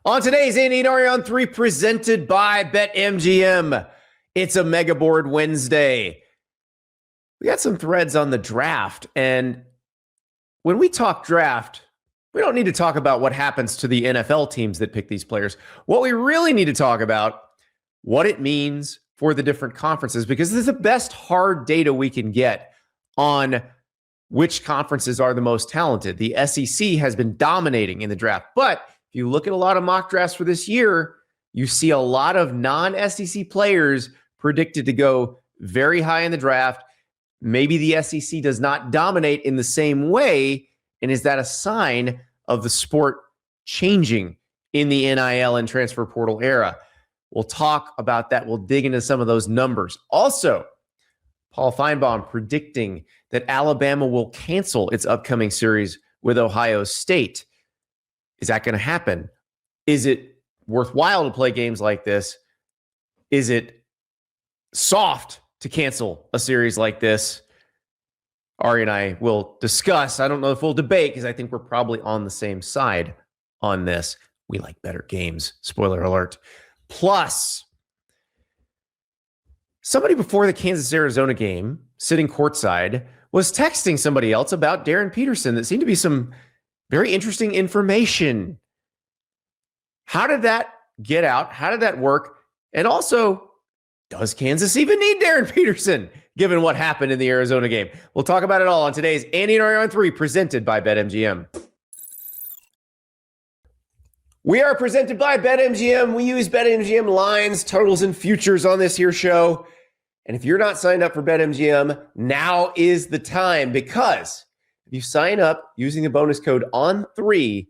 On today's Andy Ari on 3 presented by BetMGM, it's a Megaboard Wednesday. We got some threads on the draft, and when we talk draft, we don't need to talk about what happens to the NFL teams that pick these players. What we really need to talk about, what it means for the different conferences, because this is the best hard data we can get on which conferences are the most talented. The SEC has been dominating in the draft, but if you look at a lot of mock drafts for this year, you see a lot of non-SEC players predicted to go very high in the draft. Maybe the SEC does not dominate in the same way. And is that a sign of the sport changing in the NIL and transfer portal era? We'll talk about that. We'll dig into some of those numbers. Also, Paul Finebaum predicting that Alabama will cancel its upcoming series with Ohio State. Is that going to happen? Is it worthwhile to play games like this? Is it soft to cancel a series like this? Ari and I will discuss. I don't know if we'll debate because I think we're probably on the same side on this. We like better games. Spoiler alert. Plus, somebody before the Kansas-Arizona game, sitting courtside, was texting somebody else about Darryn Peterson that seemed to be some very interesting information. How did that get out? How did that work? And also, does Kansas even need Darryn Peterson, given what happened in the Arizona game? We'll talk about it all on today's Andy Ari on 3, presented by BetMGM. We are presented by BetMGM. We use BetMGM lines, totals, and futures on this here show. And if you're not signed up for BetMGM, now is the time, because if you sign up using the bonus code ON3,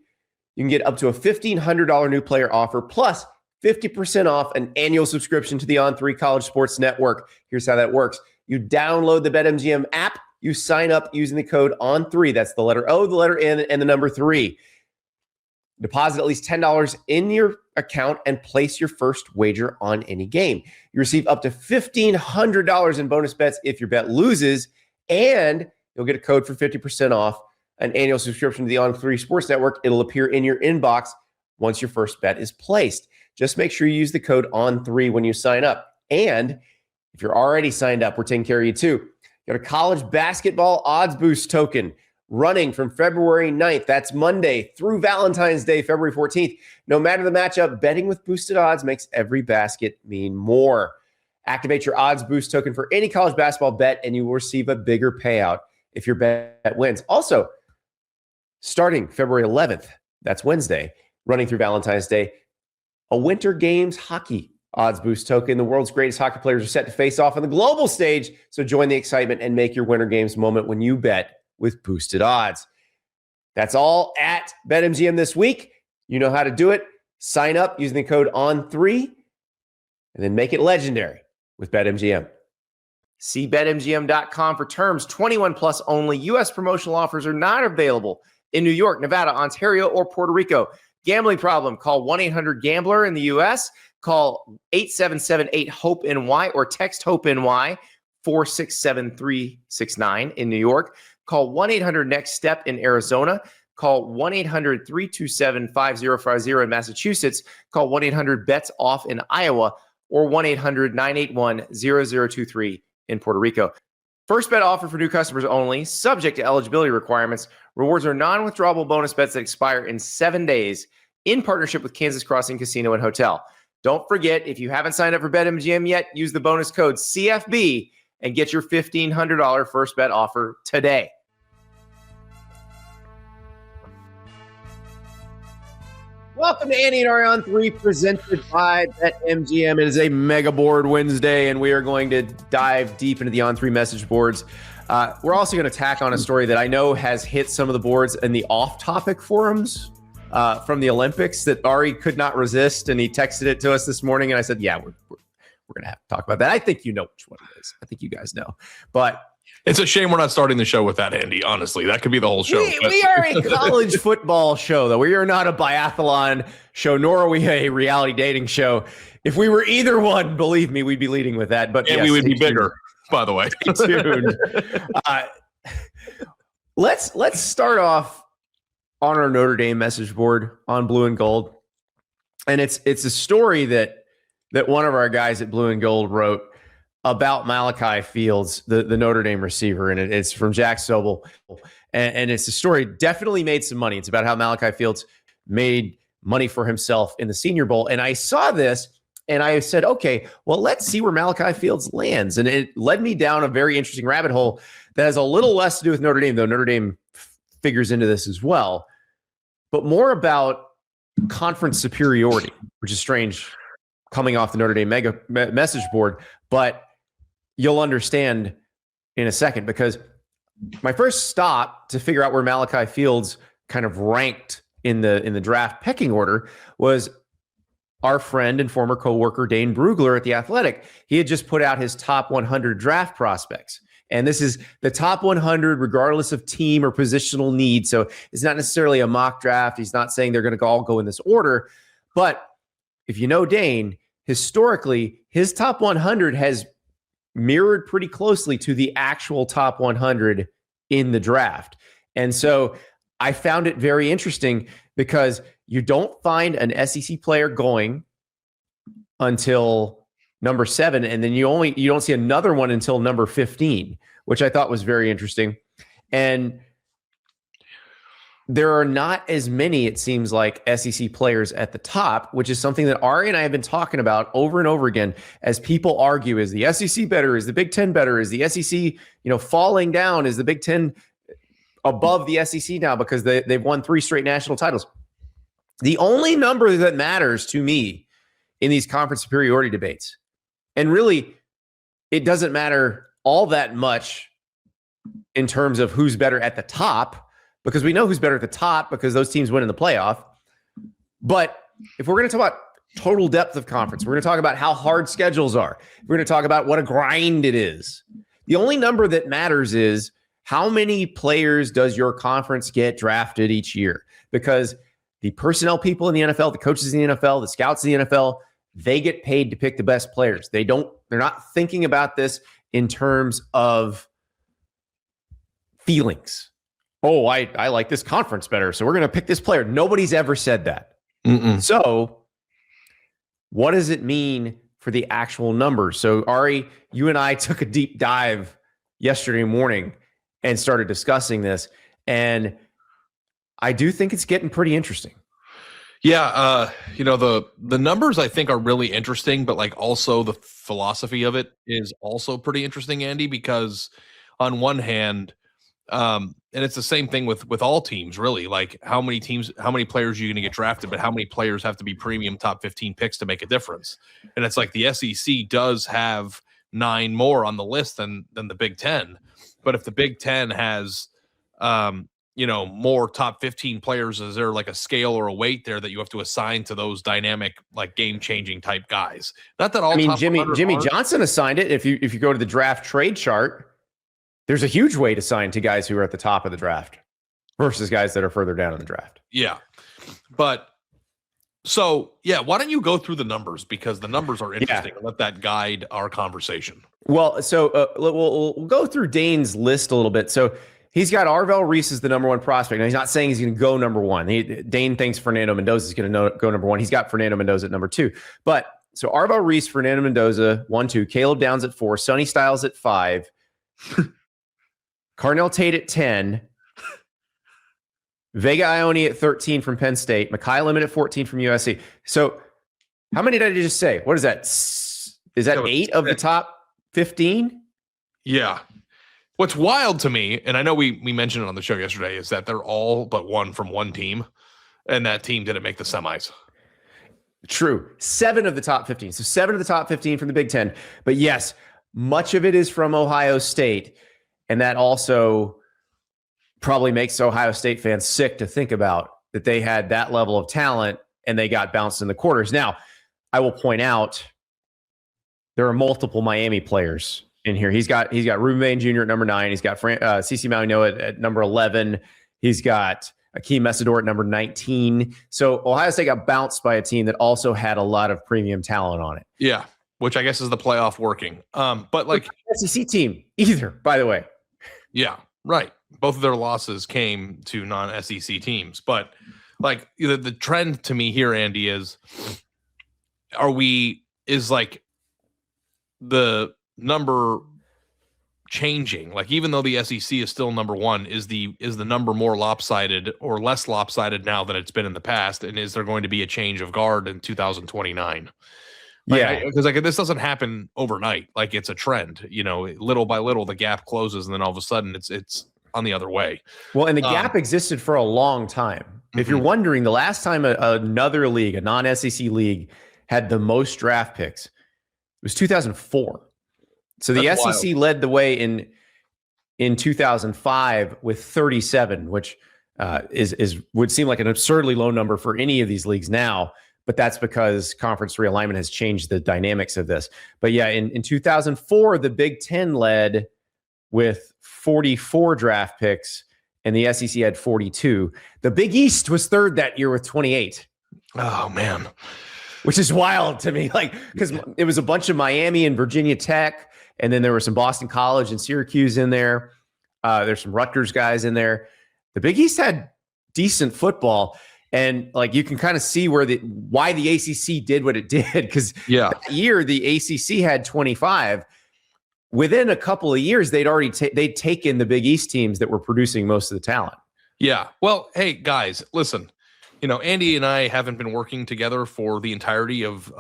you can get up to a $1,500 new player offer plus 50% off an annual subscription to the On3 College Sports Network. Here's how that works. You download the BetMGM app. You sign up using the code ON3. That's the letter O, the letter N, and the number 3. Deposit at least $10 in your account and place your first wager on any game. You receive up to $1,500 in bonus bets if your bet loses, and you'll get a code for 50% off an annual subscription to the On3 Sports Network. It'll appear in your inbox once your first bet is placed. Just make sure you use the code ON3 when you sign up. And if you're already signed up, we're taking care of you too. Got a college basketball odds boost token running from February 9th. That's Monday through Valentine's Day, February 14th. No matter the matchup, betting with boosted odds makes every basket mean more. Activate your odds boost token for any college basketball bet, and you will receive a bigger payout if your bet wins. Also, starting February 11th, that's Wednesday, running through Valentine's Day, a Winter Games hockey odds boost token. The world's greatest hockey players are set to face off on the global stage, so join the excitement and make your Winter Games moment when you bet with boosted odds. That's all at BetMGM this week. You know how to do it. Sign up using the code ON3 and then make it legendary with BetMGM. See BetMGM.com for terms. 21 plus only. U.S. promotional offers are not available in New York, Nevada, Ontario, or Puerto Rico. Gambling problem? Call 1-800-GAMBLER in the U.S. Call 877-8-HOPE-NY or text HOPE-NY 467-369 in New York. Call 1-800-NEXT-STEP in Arizona. Call 1-800-327-5050 in Massachusetts. Call 1-800-BETS-OFF in Iowa or 1-800-981-0023 in Puerto Rico. First bet offer for new customers only, subject to eligibility requirements. Rewards are non-withdrawable bonus bets that expire in 7 days in partnership with Kansas Crossing Casino and Hotel. Don't forget, if you haven't signed up for BetMGM yet, use the bonus code CFB and get your $1,500 first bet offer today. Welcome to Andy and Ari on 3, presented by BetMGM. It is a Megaboard Wednesday, and we are going to dive deep into the On3 message boards. We're also going to tack on a story that I know has hit some of the boards in the off-topic forums from the Olympics that Ari could not resist, and he texted it to us this morning, and I said, yeah, we're going to have to talk about that. I think you know which one it is. I think you guys know. But it's a shame we're not starting the show with that, Andy. Honestly, that could be the whole show. We are a college football show, though. We are not a biathlon show, nor are we a reality dating show. If we were either one, believe me, we'd be leading with that. But and yes, we would be bigger, by the way. Stay tuned. Let's start off on our Notre Dame message board on Blue and Gold. And it's a story that one of our guys at Blue and Gold wrote about Malachi Fields, the Notre Dame receiver, and it's from Jack Sobel. And it's a story, definitely made some money. It's about how Malachi Fields made money for himself in the Senior Bowl. And I saw this and I said, okay, well, let's see where Malachi Fields lands. And it led me down a very interesting rabbit hole that has a little less to do with Notre Dame, though Notre Dame figures into this as well, but more about conference superiority, which is strange coming off the Notre Dame message board. But you'll understand in a second, because my first stop to figure out where Malachi Fields kind of ranked in the draft pecking order was our friend and former coworker Dane Brugler at The Athletic. He had just put out his top 100 draft prospects. And this is the top 100, regardless of team or positional need. So it's not necessarily a mock draft. He's not saying they're going to all go in this order. But if you know Dane, historically, his top 100 has mirrored pretty closely to the actual top 100 in the draft. And so I found it very interesting because you don't find an SEC player going until number 7, and then you don't see another one until number 15, which I thought was very interesting. And there are not as many, it seems like, SEC players at the top, which is something that Ari and I have been talking about over and over again as people argue, is the SEC better? Is the Big Ten better? Is the SEC, falling down? Is the Big Ten above the SEC now because they've won 3 straight national titles? The only number that matters to me in these conference superiority debates, and really it doesn't matter all that much in terms of who's better at the top, because we know who's better at the top because those teams win in the playoff. But if we're going to talk about total depth of conference, we're going to talk about how hard schedules are, we're going to talk about what a grind it is. The only number that matters is how many players does your conference get drafted each year? Because the personnel people in the NFL, the coaches in the NFL, the scouts in the NFL, they get paid to pick the best players. They're not thinking about this in terms of feelings. Oh, I like this conference better, so we're going to pick this player. Nobody's ever said that. Mm-mm. So what does it mean for the actual numbers? So Ari, you and I took a deep dive yesterday morning and started discussing this. And I do think it's getting pretty interesting. Yeah, the numbers I think are really interesting, but like also the philosophy of it is also pretty interesting, Andy, because on one hand, and it's the same thing with all teams, really, like how many players are you going to get drafted, but how many players have to be premium top 15 picks to make a difference? And it's like the SEC does have 9 more on the list than the Big Ten. But if the Big Ten has, more top 15 players, is there like a scale or a weight there that you have to assign to those dynamic, like game-changing type guys? Not that all. I mean, Jimmy Johnson assigned it. If you go to the draft trade chart, there's a huge weight assigned to guys who are at the top of the draft versus guys that are further down in the draft. Yeah, but so yeah, why don't you go through the numbers, because the numbers are interesting, and let that guide our conversation. Well, so we'll go through Dane's list a little bit. So he's got Arvell Reese as the number 1 prospect. Now, he's not saying he's going to go number 1. Dane thinks Fernando Mendoza is going to go number 1. He's got Fernando Mendoza at number 2. But so Arvell Reese, Fernando Mendoza, 1, 2. Caleb Downs at 4. Sonny Styles at 5. Carnell Tate at 10. Vega Ione at 13 from Penn State. Mekhi Lemon at 14 from USC. So how many did I just say? What is that? Is that 8 of the top 15? Yeah. What's wild to me, and I know we mentioned it on the show yesterday, is that they're all but one from one team, and that team didn't make the semis. True. 7 of the top 15. So 7 of the top 15 from the Big Ten. But yes, much of it is from Ohio State, and that also probably makes Ohio State fans sick to think about that they had that level of talent and they got bounced in the quarters. Now, I will point out there are multiple Miami players in here. He's got Ruben Bain Jr. at number 9. He's got CeCe Malinois at number 11. He's got Akeem Mesidor at number 19. So Ohio State got bounced by a team that also had a lot of premium talent on it. Yeah, which I guess is the playoff working. But like SEC team either, by the way. Yeah, right. Both of their losses came to non-SEC teams. But like the trend to me here, Andy, is like the number changing? Like, even though the SEC is still number one, is the number more lopsided or less lopsided now than it's been in the past? And is there going to be a change of guard in 2029? Like, because this doesn't happen overnight. Like, it's a trend, little by little, the gap closes, and then all of a sudden it's on the other way. Well, and the gap existed for a long time. If you're wondering, the last time another league, a non-SEC league, had the most draft picks, it was 2004. So the SEC led the way in 2005 with 37, which would seem like an absurdly low number for any of these leagues now. But that's because conference realignment has changed the dynamics of this. But yeah, in 2004, the Big Ten led with 44 draft picks, and the SEC had 42. The Big East was third that year with 28. Oh, man. Which is wild to me, like, because it was a bunch of Miami and Virginia Tech, and then there were some Boston College and Syracuse in there. There's some Rutgers guys in there. The Big East had decent football, and like you can kind of see why the ACC did what it did, because that year the ACC had 25. Within a couple of years, they'd taken the Big East teams that were producing most of the talent. Yeah. Well, hey guys, listen. Andy and I haven't been working together for the entirety of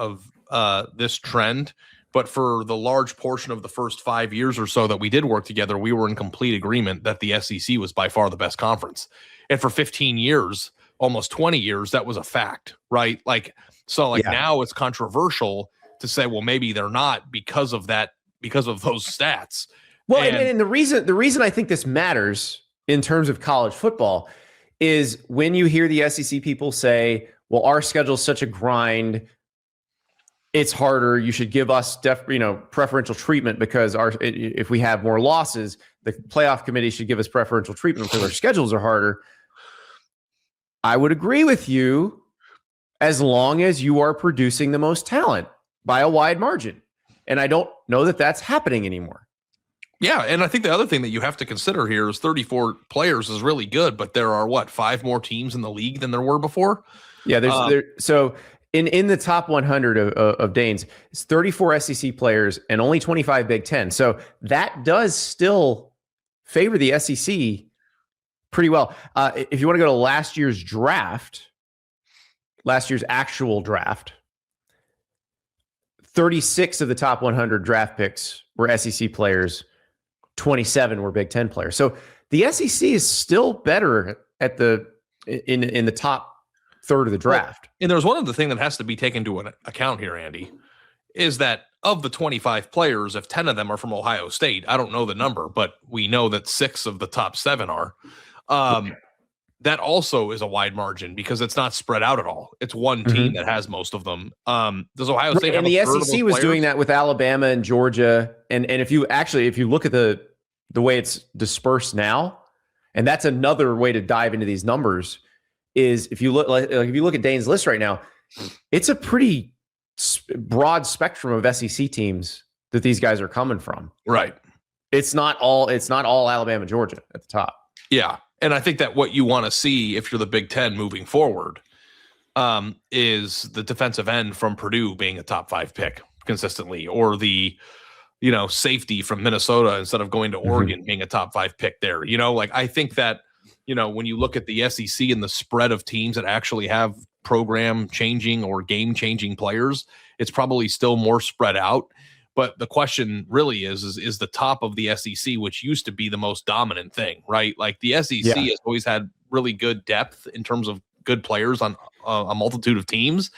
this trend, but for the large portion of the first 5 years or so that we did work together, we were in complete agreement that the SEC was by far the best conference. And for 15 years, almost 20 years, that was a fact, right? Now it's controversial to say, well, maybe they're not because of that, because of those stats. Well, and the reason I think this matters in terms of college football is when you hear the SEC people say, well, our schedule is such a grind, it's harder, you should give us preferential treatment because if we have more losses, the playoff committee should give us preferential treatment because our schedules are harder. I would agree with you as long as you are producing the most talent by a wide margin. And I don't know that that's happening anymore. Yeah, and I think the other thing that you have to consider here is 34 players is really good, but there are 5 more teams in the league than there were before? Yeah, so in the top 100 of Dane's, it's 34 SEC players and only 25 Big Ten. So that does still favor the SEC pretty well. If you want to go to last year's actual draft, 36 of the top 100 draft picks were SEC players. 27 were Big Ten players. So the SEC is still better in the top third of the draft. And there's one other thing that has to be taken into account here, Andy, is that of the 25 players, if 10 of them are from Ohio State, I don't know the number, but we know that 6 of the top 7 are. That also is a wide margin because it's not spread out at all. It's one team that has most of them. Does Ohio State have the SEC was doing that with Alabama and Georgia. And if you look at the way it's dispersed now, and that's another way to dive into these numbers, is if you look at Dane's list right now, it's a pretty broad spectrum of SEC teams that these guys are coming from. Right. It's not all Alabama, Georgia at the top. Yeah. And I think that what you want to see if you're the Big Ten moving forward is the defensive end from Purdue being a top 5 pick consistently, or the safety from Minnesota instead of going to Oregon being a top 5 pick there. I think that, when you look at the SEC and the spread of teams that actually have program changing or game changing players, it's probably still more spread out. But the question really is the top of the SEC, which used to be the most dominant thing, right? Like the SEC has always had really good depth in terms of good players on a multitude of teams.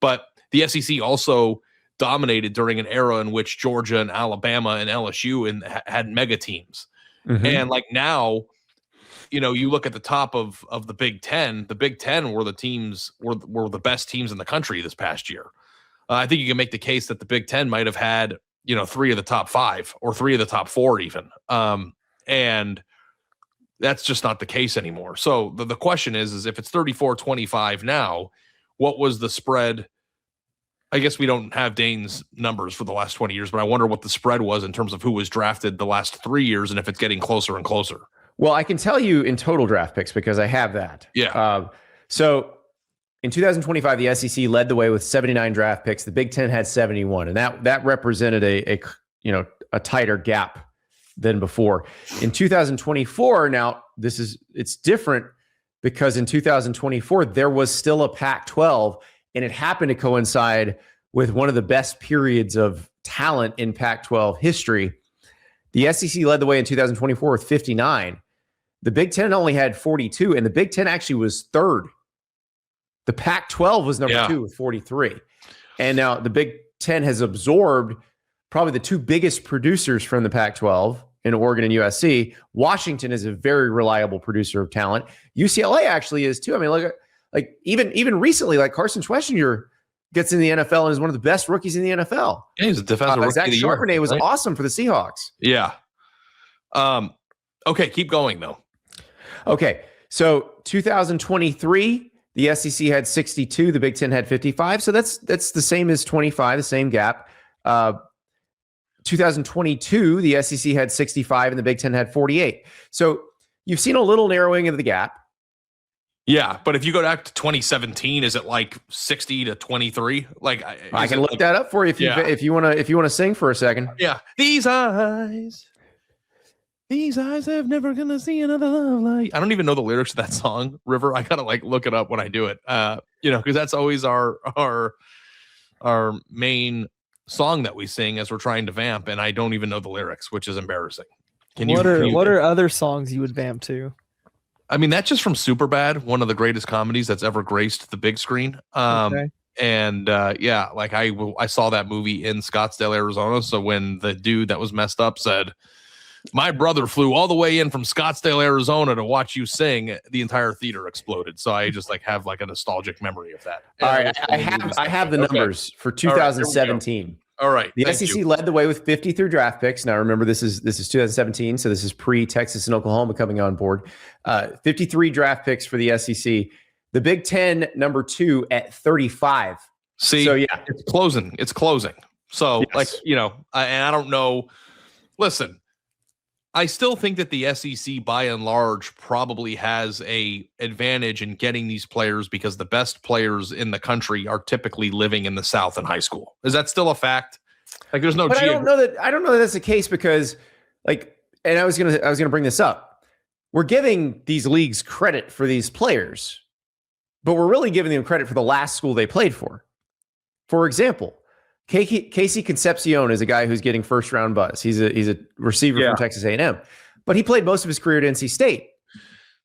But the SEC also dominated during an era in which Georgia and Alabama and LSU had mega teams. And like now, you look at the top of the Big Ten. The Big Ten were were the best teams in the country this past year. I think you can make the case that the Big Ten might have had 3 of the top 5 or 3 of the top 4 even. And that's just not the case anymore. So the question is if it's 34-25 now, what was the spread? I guess we don't have Dane's numbers for the last 20 years, but I wonder what the spread was in terms of who was drafted the last 3 years and if it's getting closer and closer. Well, I can tell you in total draft picks because I have that. Yeah. So in 2025, the SEC led the way with 79 draft picks. The Big Ten had 71, and that represented a tighter gap than before. In 2024, now it's different because in 2024 there was still a Pac-12, and it happened to coincide with one of the best periods of talent in Pac-12 history. The SEC led the way in 2024 with 59. The Big Ten only had 42, and the Big Ten actually was third. The Pac-12 was number 2 with 43. And now the Big Ten has absorbed probably the two biggest producers from the Pac-12 in Oregon and USC. Washington is a very reliable producer of talent. UCLA actually is too. I mean, look at even recently, like Carson Schwessinger gets in the NFL and is one of the best rookies in the NFL. Yeah, he's a defensive rookie Zach of the year, Charbonnet was awesome for the Seahawks. Yeah. Okay, keep going though. Okay, so 2023, the SEC had 62, the Big Ten had 55. So that's the same as 25, the same gap. 2022, the SEC had 65 and the Big Ten had 48. So you've seen a little narrowing of the gap. Yeah, but if you go back to 2017, is it like 60 to 23? Like I can look that up for you if you want to sing for a second. Yeah. These eyes have never gonna see another love like. I don't even know the lyrics to that song, River. I gotta look it up when I do it. Because that's always our main song that we sing as we're trying to vamp, and I don't even know the lyrics, which is embarrassing. What are other songs you would vamp to? I mean, that's just from Superbad, one of the greatest comedies that's ever graced the big screen. Okay. And I saw that movie in Scottsdale, Arizona. So when the dude that was messed up said, "My brother flew all the way in from Scottsdale, Arizona to watch you sing," the entire theater exploded. So I just have a nostalgic memory of that. All right, I have the numbers for 2017. All right. The SEC led the way with 53 draft picks. Now remember, this is 2017, so this is pre-Texas and Oklahoma coming on board. 53 draft picks for the SEC. The Big Ten, number 2 at 35. See, so yeah, it's closing. It's closing. So yes. And I don't know. Listen, I still think that the SEC, by and large, probably has a advantage in getting these players because the best players in the country are typically living in the South in high school. Is that still a fact? There's no. But I don't know that that's the case because, and I was gonna bring this up. We're giving these leagues credit for these players, but we're really giving them credit for the last school they played for. For example, Casey Concepcion is a guy who's getting first round buzz. He's a receiver from Texas A&M, but he played most of his career at NC State.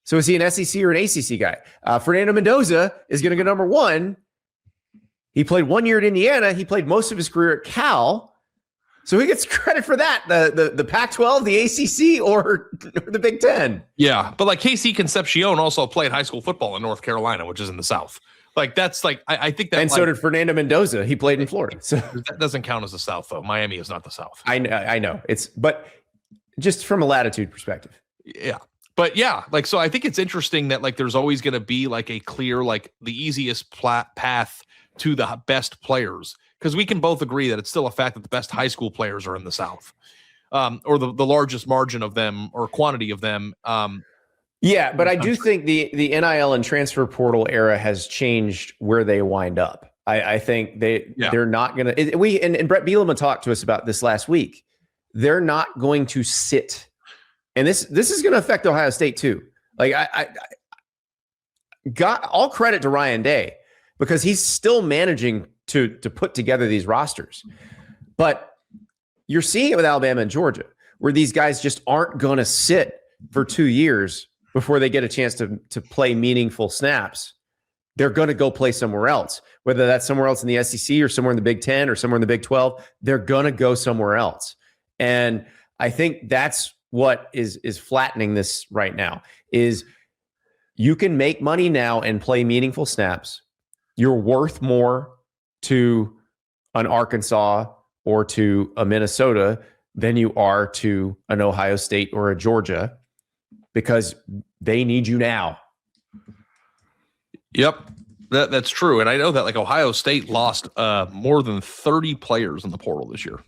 So is he an SEC or an ACC guy? Fernando Mendoza is going to go number 1. He played 1 year at Indiana. He played most of his career at Cal. So he gets credit for that. The Pac-12, the ACC, or the Big Ten. Yeah, but Casey Concepcion also played high school football in North Carolina, which is in the South. I think that. And so did Fernando Mendoza. He played in Florida. So that doesn't count as the South, though. Miami is not the South. I know. But just from a latitude perspective. Yeah. But yeah, so I think it's interesting that there's always going to be a clear, the easiest path to the best players. Because we can both agree that it's still a fact that the best high school players are in the South, or the largest margin of them or quantity of them. Yeah, but I do think the NIL and transfer portal era has changed where they wind up. I think they're not going to. And Brett Bielema talked to us about this last week. They're not going to sit, and this is going to affect Ohio State too. I got all credit to Ryan Day because he's still managing to put together these rosters, but you're seeing it with Alabama and Georgia, where these guys just aren't going to sit for 2 years before they get a chance to play meaningful snaps. They're going to go play somewhere else, whether that's somewhere else in the SEC or somewhere in the Big Ten or somewhere in the Big 12. They're going to go somewhere else. And I think that's what is flattening this right now is you can make money now and play meaningful snaps. You're worth more to an Arkansas or to a Minnesota than you are to an Ohio State or a Georgia, because they need you now. Yep, that's true. And I know that Ohio State lost more than 30 players in the portal this year.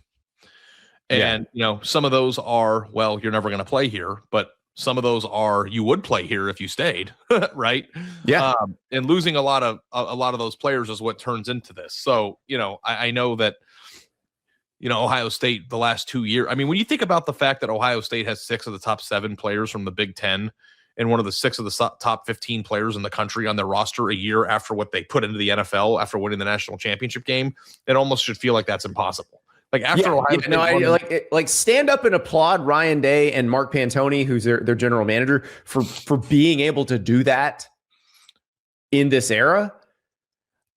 And, some of those are, you're never going to play here. But some of those are you would play here if you stayed, right? Yeah. And losing a lot of those players is what turns into this. So, I know that, Ohio State the last 2 years. I mean, when you think about the fact that Ohio State has 6 of the top 7 players from the Big Ten and one of the 6 of the top 15 players in the country on their roster a year after what they put into the NFL after winning the national championship game, it almost should feel like that's impossible. Like after Ohio State stand up and applaud Ryan Day and Mark Pantoni, who's their general manager, for being able to do that in this era.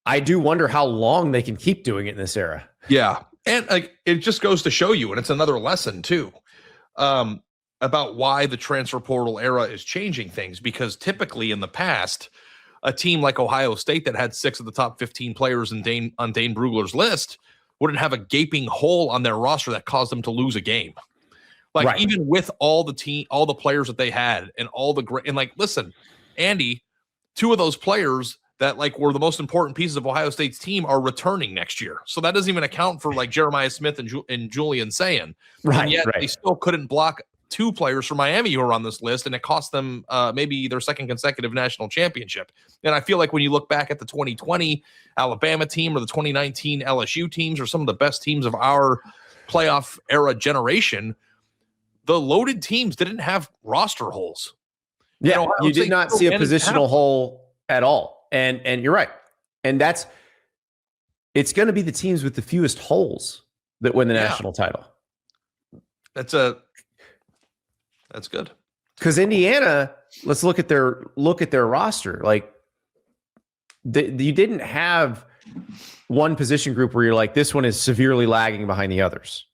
I do wonder how long they can keep doing it in this era. Yeah. And it just goes to show you, and it's another lesson too, about why the transfer portal era is changing things. Because typically in the past, a team like Ohio State that had 6 of the top 15 players on Dane Brugler's list wouldn't have a gaping hole on their roster that caused them to lose a game. Even with all the players that they had and all the great, and listen, Andy, 2 of those players that were the most important pieces of Ohio State's team are returning next year. So that doesn't even account for Jeremiah Smith and Julian Sayin. Right. And yet they still couldn't block 2 players from Miami who are on this list, and it cost them maybe their 2nd consecutive national championship. And I feel like when you look back at the 2020 Alabama team or the 2019 LSU teams or some of the best teams of our playoff era generation, the loaded teams didn't have roster holes. Yeah, you did not see a positional hole at all. And you're right. And it's going to be the teams with the fewest holes that win the national title. That's good. Because Indiana, let's look at their roster. You didn't have one position group where you're like, this one is severely lagging behind the others.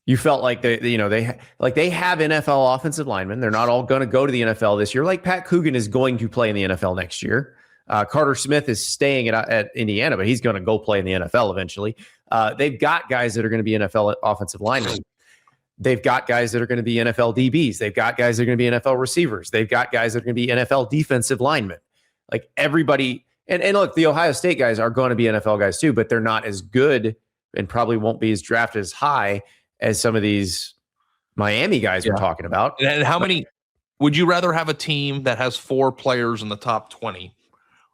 You felt like they have NFL offensive linemen. They're not all going to go to the NFL this year. Like Pat Coogan is going to play in the NFL next year. Carter Smith is staying at Indiana, but he's going to go play in the NFL eventually. They've got guys that are going to be NFL offensive linemen. They've got guys that are going to be NFL DBs. They've got guys that are going to be NFL receivers. They've got guys that are going to be NFL defensive linemen. Like everybody, and look, the Ohio State guys are going to be NFL guys too, but they're not as good and probably won't be as drafted as high as some of these Miami guys we're talking about. And how many would you rather have a team that has 4 players in the top 20,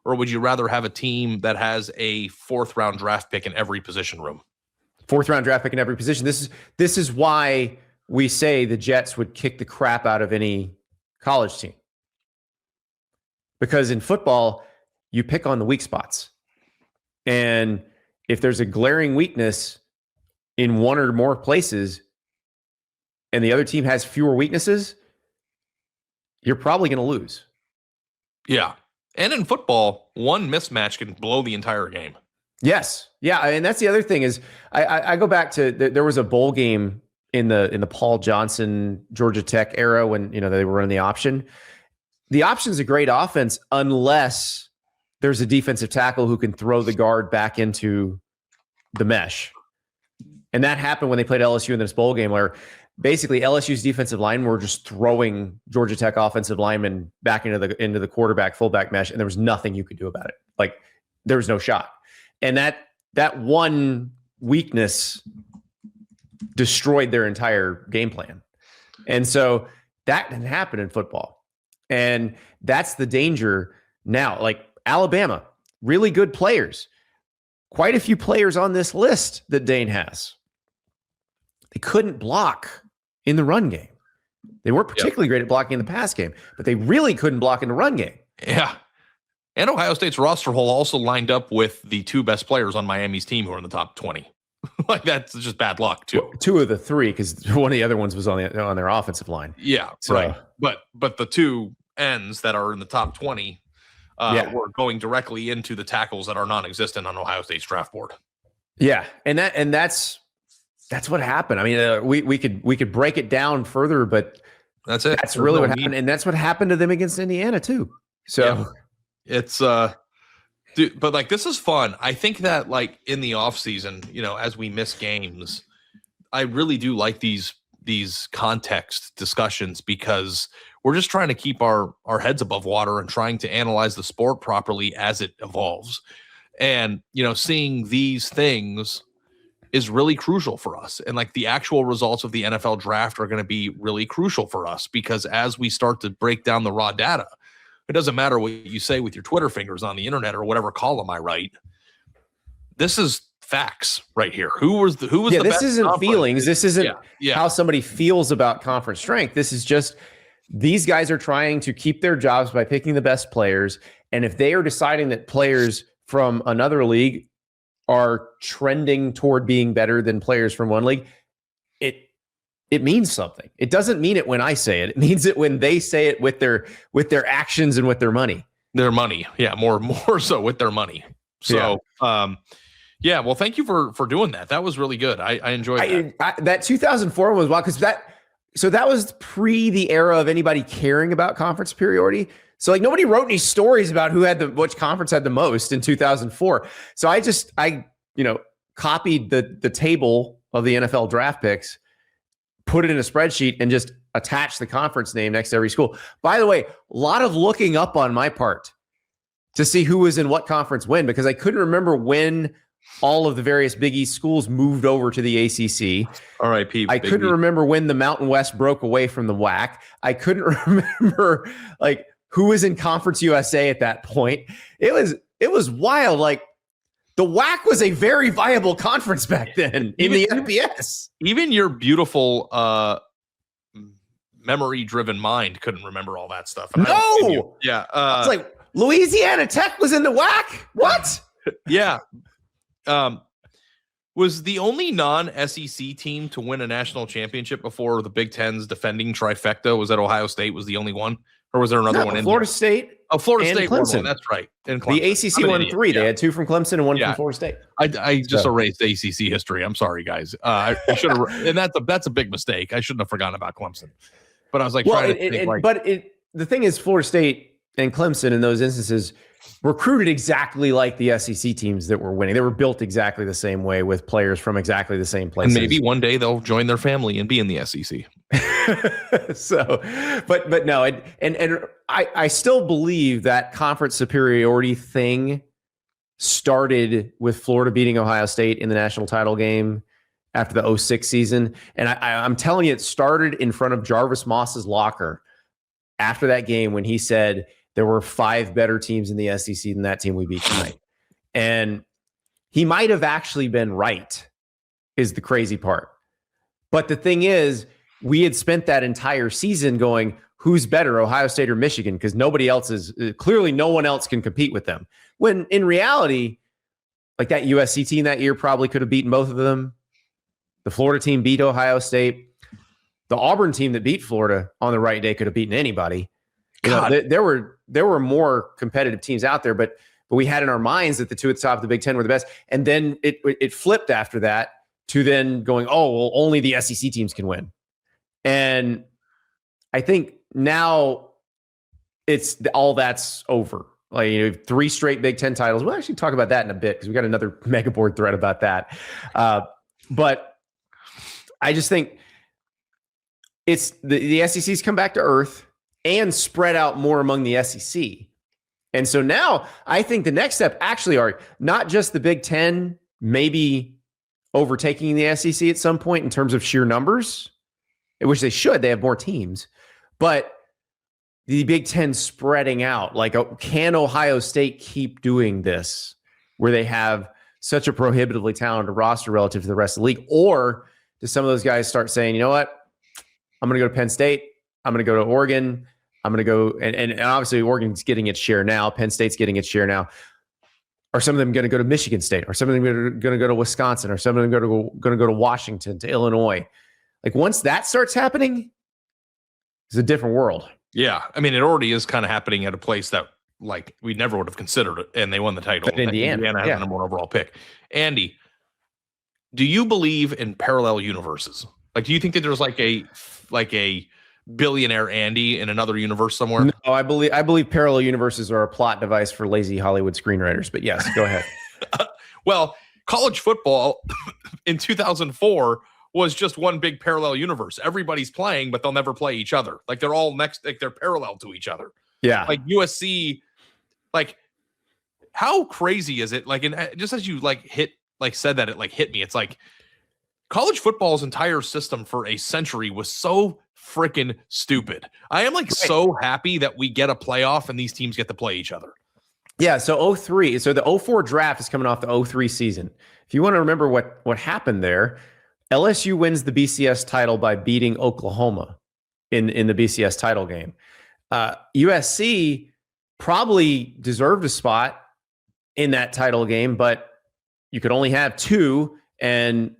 or would you rather have a team that has a 4th round draft pick in every position room? 4th round draft pick in every position. This is why we say the Jets would kick the crap out of any college team. Because in football, you pick on the weak spots. And if there's a glaring weakness in one or more places and the other team has fewer weaknesses, you're probably going to lose. Yeah. And in football, one mismatch can blow the entire game. Yes. Yeah. And that's the other thing is I go back to there was a bowl game in the Paul Johnson, Georgia Tech era when, they were running the option. The option is a great offense unless there's a defensive tackle who can throw the guard back into the mesh. And that happened when they played LSU in this bowl game where basically LSU's defensive line were just throwing Georgia Tech offensive linemen back into the quarterback, fullback mesh, and there was nothing you could do about it. There was no shot. And that one weakness destroyed their entire game plan. And so that didn't happen in football. And that's the danger now. Alabama, really good players. Quite a few players on this list that Dane has. They couldn't block in the run game. They weren't particularly great at blocking in the pass game, but they really couldn't block in the run game. Yeah. And Ohio State's roster hole also lined up with the 2 best players on Miami's team who are in the top 20. That's just bad luck too. 2 of the 3, because one of the other ones was on their offensive line. Yeah, so, right. But the 2 ends that are in the top 20 were going directly into the tackles that are non-existent on Ohio State's draft board. Yeah, and that's what happened. I mean, we could break it down further, but that's it. That's really what happened, and that's what happened to them against Indiana too. So it's dude, but this is fun. I think that in the off season, as we miss games, I really do like these context discussions because we're just trying to keep our heads above water and trying to analyze the sport properly as it evolves. And, seeing these things is really crucial for us. And like the actual results of the NFL draft are going to be really crucial for us, because as we start to break down the raw data, it doesn't matter what you say with your Twitter fingers on the internet or whatever column I write. This is facts right here. Who was the this best isn't conference? feelings. This isn't Yeah. how somebody feels about conference strength. This is just, these guys are trying to keep their jobs by picking the best players. And if they are deciding that players from another league are trending toward being better than players from one league, it means something. It doesn't mean it when I say it. It means it when they say it with their actions and with their money. Their money. Yeah, more so with their money. So well, thank you for doing that. That was really good. I enjoyed that. That 2004 was wild, because that was pre the era of anybody caring about conference superiority. So like nobody wrote any stories about which conference had the most in 2004. So I copied the table of the NFL draft picks, put it in a spreadsheet, and just attached the conference name next to every school. By the way, a lot of looking up on my part to see who was in what conference when, because I couldn't remember when all of the various Big East schools moved over to the ACC. R.I.P. I couldn't remember when the Mountain West broke away from the WAC. I couldn't remember like who was in Conference USA at that point. It was wild. Like the WAC was a very viable conference back then in the FBS. Even your beautiful memory-driven mind couldn't remember all that stuff. No. I was like, Louisiana Tech was in the WAC? What? Yeah. Was the only non-SEC team to win a national championship before the Big Ten's defending trifecta? Was that Ohio State was the only one? Or was there another one in Florida there? State? Oh, Florida and State Clemson. Won. That's right. And the ACC won 3. They had 2 from Clemson and 1 from Florida State. I just erased ACC history. I'm sorry, guys. I should have, and that's a big mistake. I shouldn't have forgotten about Clemson. But I was like, the thing is, Florida State and Clemson in those instances recruited exactly like the SEC teams that were winning. They were built exactly the same way with players from exactly the same places. And maybe one day they'll join their family and be in the SEC. So, but no, and I still believe that conference superiority thing started with Florida beating Ohio State in the national title game after the 2006 season. And I'm telling you, it started in front of Jarvis Moss's locker after that game when he said there were 5 better teams in the SEC than that team we beat tonight. And he might have actually been right, is the crazy part. But the thing is, we had spent that entire season going, who's better, Ohio State or Michigan? Because nobody else is, clearly no one else can compete with them. When in reality, like that USC team that year probably could have beaten both of them. The Florida team beat Ohio State. The Auburn team that beat Florida on the right day could have beaten anybody. You know, there were more competitive teams out there, but we had in our minds that the 2 at the top of the Big Ten were the best. And then it flipped after that to then going, oh, well, only the SEC teams can win. And I think now it's all that's over. Like 3 straight Big Ten titles. We'll actually talk about that in a bit because we got another Megaboard thread about that. But I just think it's the SEC's come back to earth and spread out more among the SEC. And so now I think the next step actually are not just the Big Ten maybe overtaking the SEC at some point in terms of sheer numbers, which they should. They have more teams. But the Big Ten spreading out. Like, can Ohio State keep doing this where they have such a prohibitively talented roster relative to the rest of the league? Or do some of those guys start saying, you know what? I'm going to go to Penn State. I'm going to go to Oregon. I'm going to go, and obviously Oregon's getting its share now. Penn State's getting its share now. Are some of them going to go to Michigan State? Are some of them going to go to Wisconsin? Are some of them going to go to Washington, to Illinois? Like once that starts happening, it's a different world. Yeah, I mean, it already is kind of happening at a place that like we never would have considered it, and they won the title. Indiana has the number 1 overall pick. Andy, do you believe in parallel universes? Like, do you think that there's like a billionaire Andy in another universe somewhere? No, I believe parallel universes are a plot device for lazy Hollywood screenwriters. But yes, go ahead. Well, college football in 2004 was just one big parallel universe. Everybody's playing, but they'll never play each other. Like they're all next, like they're parallel to each other. Yeah. Like USC, like how crazy is it? Like, just as you like said that, it like hit me. It's like college football's entire system for a century was so freaking stupid. I am so happy that we get a playoff and these teams get to play each other. Yeah, so 03. So the 04 draft is coming off the 03 season. If you want to remember what happened there, LSU wins the BCS title by beating Oklahoma in the BCS title game. USC probably deserved a spot in that title game, but you could only have two, and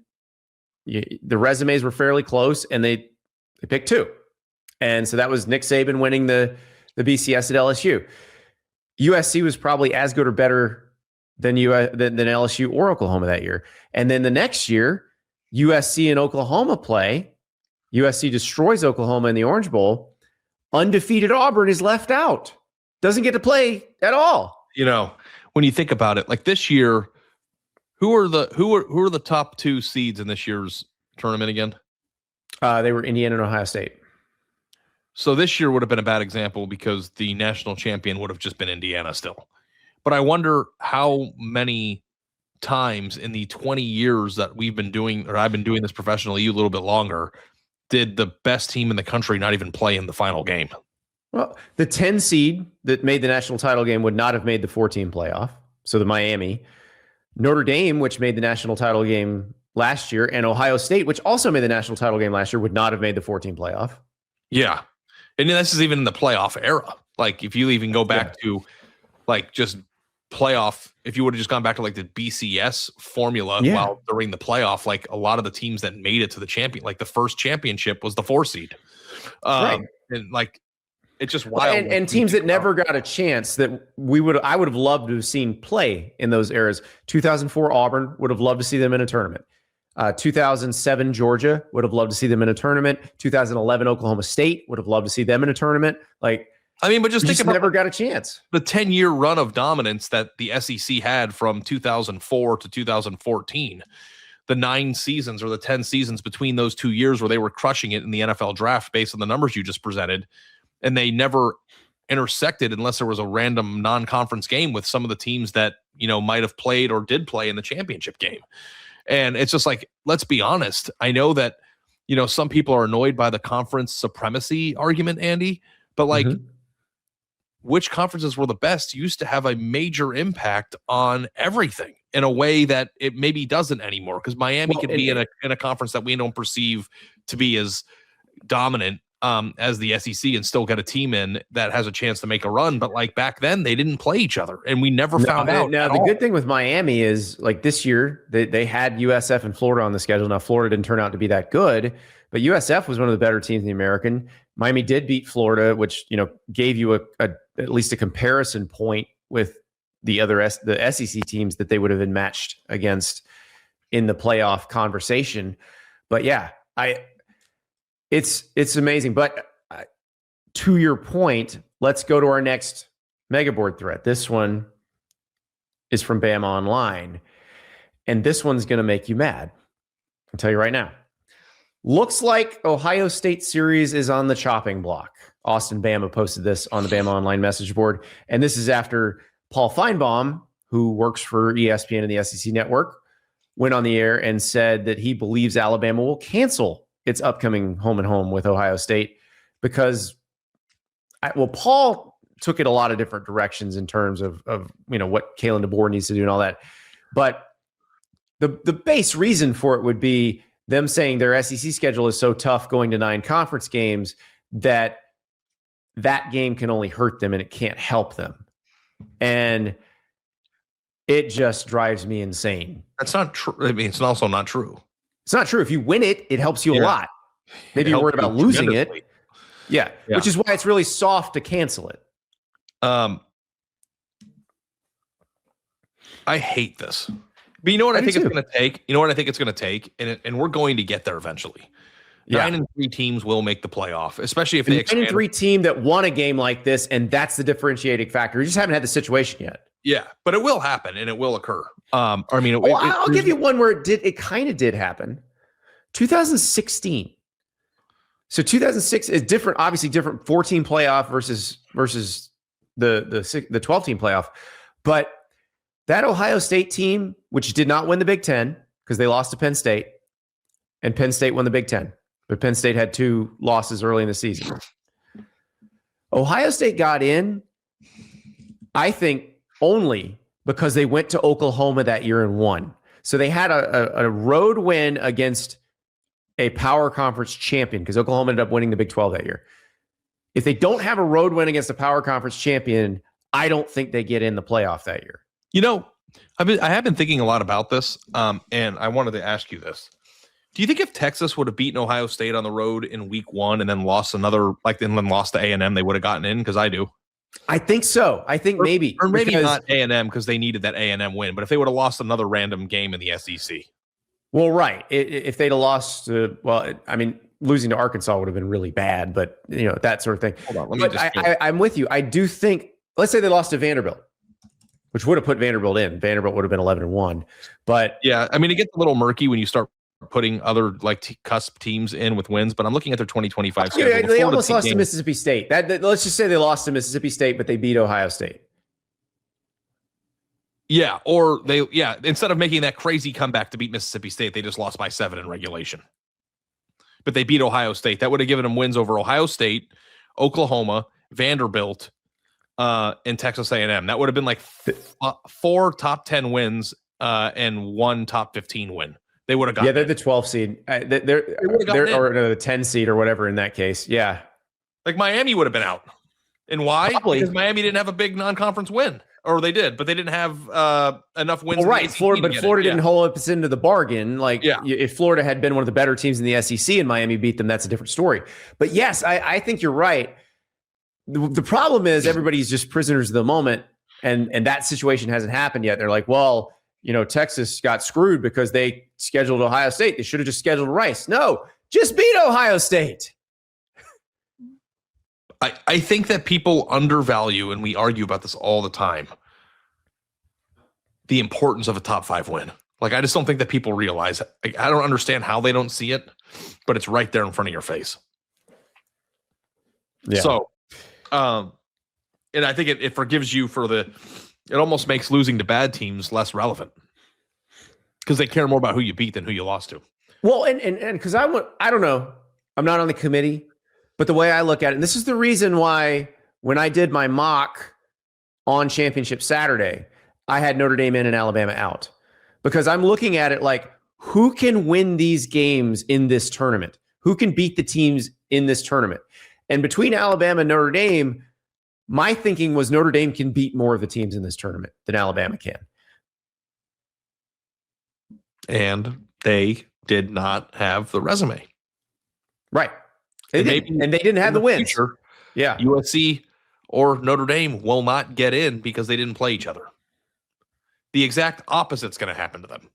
the resumes were fairly close, and they picked two. And so that was Nick Saban winning the BCS at LSU. USC was probably as good or better than LSU or Oklahoma that year. And then the next year, USC and Oklahoma play. USC destroys Oklahoma in the Orange Bowl. Undefeated Auburn is left out. Doesn't get to play at all. When you think about it, like this year, who are the top two seeds in this year's tournament again? They were Indiana and Ohio State. So this year would have been a bad example because the national champion would have just been Indiana still. But I wonder how many times in the 20 years that we've been doing, or I've been doing this professionally, you a little bit longer, did the best team in the country not even play in the final game? Well, the 10 seed that made the national title game would not have made the 14 playoff. So the Miami, Notre Dame, which made the national title game last year, and Ohio State, which also made the national title game last year, would not have made the 14 playoff. Yeah. And this is even in the playoff era. Like if you even go back to like just playoff, if you would have just gone back to like the BCS formula while during the playoff, like a lot of the teams that made it to the champion, like the first championship was the 4 seed. And like, it's just wild. And teams that never got a chance that I would have loved to have seen play in those eras. 2004 Auburn, would have loved to see them in a tournament. 2007 Georgia, would have loved to see them in a tournament. 2011 Oklahoma State, would have loved to see them in a tournament. Like, I mean, but just think about never got a chance. The 10-year run of dominance that the SEC had from 2004 to 2014. The 9 seasons or the 10 seasons between those 2 years where they were crushing it in the NFL draft based on the numbers you just presented. And they never intersected unless there was a random non-conference game with some of the teams that, might have played or did play in the championship game. And it's just like, let's be honest. I know that, some people are annoyed by the conference supremacy argument, Andy, but like, which conferences were the best used to have a major impact on everything in a way that it maybe doesn't anymore. Because Miami could be in a conference that we don't perceive to be as dominant as the SEC and still get a team in that has a chance to make a run. But like back then, they didn't play each other, and we never found out. Now, the good thing with Miami is like this year, they had USF and Florida on the schedule. Now, Florida didn't turn out to be that good, but USF was one of the better teams in the American. Miami did beat Florida, which, gave you at least a comparison point with the SEC teams that they would have been matched against in the playoff conversation. But yeah, it's amazing. But to your point, let's go to our next Megaboard thread. This one is from Bama Online, and this one's going to make you mad. I'll tell you right now. Looks like Ohio State series is on the chopping block. Austin Bama posted this on the Bama Online message board. And this is after Paul Finebaum, who works for ESPN and the SEC Network, went on the air and said that he believes Alabama will cancel its upcoming home and home with Ohio State because, Paul took it a lot of different directions in terms of what Kalen DeBoer needs to do and all that. But the base reason for it would be them saying their SEC schedule is so tough going to 9 conference games that game can only hurt them and it can't help them. And it just drives me insane. That's not true. I mean, it's also not true. It's not true. If you win it, it helps you a lot. Maybe you're worried about losing it. Yeah. Which is why it's really soft to cancel it. I hate this. But you know what I think it's going to take? You know what I think it's going to take? And we're going to get there eventually. 9-3 teams will make the playoff, especially if they expand. 9-3 team that won a game like this, and that's the differentiating factor. You just haven't had the situation yet. Yeah, but it will happen, and it will occur. I'll give you one where it kind of did happen. 2016. So 2006 is different, obviously different 14 playoff versus the 12-team playoff. But that Ohio State team, which did not win the Big Ten because they lost to Penn State, and Penn State won the Big Ten. But Penn State had 2 losses early in the season. Ohio State got in, I think, only because they went to Oklahoma that year and won. So they had a road win against a power conference champion because Oklahoma ended up winning the Big 12 that year. If they don't have a road win against a power conference champion, I don't think they get in the playoff that year. You know, I have been thinking a lot about this, and I wanted to ask you this. Do you think if Texas would have beaten Ohio State on the road in week 1 and then lost another, and then lost to A&M, they would have gotten in? Because I do. I think so. I think maybe. Or maybe not A&M because they needed that A&M win. But if they would have lost another random game in the SEC. Well, right. If they'd have lost, losing to Arkansas would have been really bad, but that sort of thing. Hold on, I'm with you. I do think, let's say they lost to Vanderbilt, which would have put Vanderbilt in. Vanderbilt would have been 11-1. But yeah, it gets a little murky when you start putting other cusp teams in with wins, but I'm looking at their 2025 schedule. Yeah, they almost lost to Mississippi State. Let's just say they lost to Mississippi State, but they beat Ohio State. Yeah, instead of making that crazy comeback to beat Mississippi State, they just lost by 7 in regulation. But they beat Ohio State. That would have given them wins over Ohio State, Oklahoma, Vanderbilt, and Texas A&M. That would have been 4 top 10 wins and 1 top 15 win. They would have gotten. Yeah, they're the 12 seed. They're or the 10 seed or whatever in that case. Yeah, Miami would have been out. And why? Probably. Because Miami didn't have a big non-conference win, or they did, but they didn't have enough wins. Well, right, Florida didn't hold us into the bargain. If Florida had been one of the better teams in the SEC and Miami beat them, that's a different story. But yes, I think you're right. The problem is everybody's just prisoners of the moment, and that situation hasn't happened yet. They're like, well, Texas got screwed because they scheduled Ohio State. They should have just scheduled Rice. No, just beat Ohio State. I think that people undervalue, and we argue about this all the time, the importance of a top 5 win. I just don't think that people realize. I don't understand how they don't see it, but it's right there in front of your face. Yeah. So, and I think it forgives you for it almost makes losing to bad teams less relevant because they care more about who you beat than who you lost to. Well, and because I don't know, I'm not on the committee, but the way I look at it, and this is the reason why when I did my mock on Championship Saturday, I had Notre Dame in and Alabama out, because I'm looking at it like, who can win these games in this tournament? Who can beat the teams in this tournament? And between Alabama and Notre Dame, my thinking was Notre Dame can beat more of the teams in this tournament than Alabama can. And they did not have the resume. Right. They didn't have the wins. Future, yeah. USC or Notre Dame will not get in because they didn't play each other. The exact opposite's going to happen to them.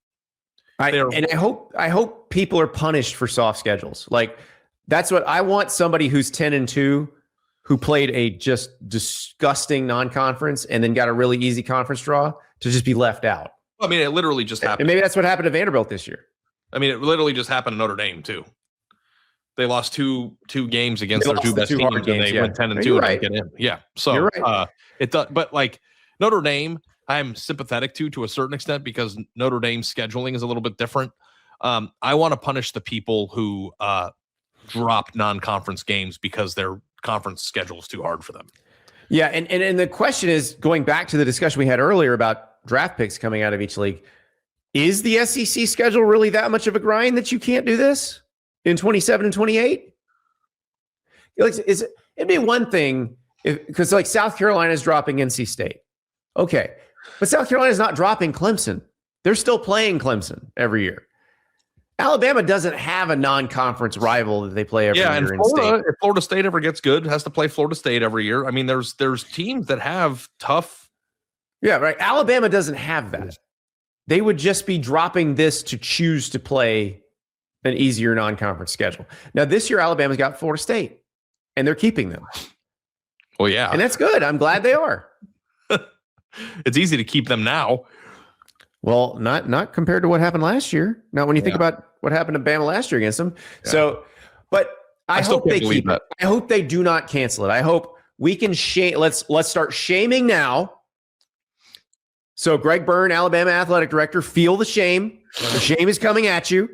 I hope people are punished for soft schedules. That's what I want. Somebody who's 10-2 who played a just disgusting non-conference and then got a really easy conference draw to just be left out. It literally just happened. And maybe that's what happened to Vanderbilt this year. It literally just happened to Notre Dame too. They lost two games against their 2 best teams, and they went 10-2 and didn't get in. Yeah, so you're right. It does, but Notre Dame, I'm sympathetic to a certain extent because Notre Dame's scheduling is a little bit different. I want to punish the people who drop non-conference games because their conference schedule is too hard for them. Yeah, and the question is, going back to the discussion we had earlier about draft picks coming out of each league, is the SEC schedule really that much of a grind that you can't do this in 27 and 28? It'd be one thing because South Carolina is dropping NC State. Okay, but South Carolina is not dropping Clemson. They're still playing Clemson every year. Alabama doesn't have a non-conference rival that they play every year. And if Florida State ever gets good, has to play Florida State every year. There's teams that have tough. Yeah, right. Alabama doesn't have that. They would just be dropping this to choose to play an easier non-conference schedule. Now, this year, Alabama's got Florida State, and they're keeping them. Well, yeah. And that's good. I'm glad they are. It's easy to keep them now. Well, not compared to what happened last year. Not when you think about what happened to Bama last year against them. Yeah. So, but I hope they keep it. I hope they do not cancel it. I hope we can shame. Let's start shaming now. So Greg Byrne, Alabama athletic director, feel the shame. The shame is coming at you.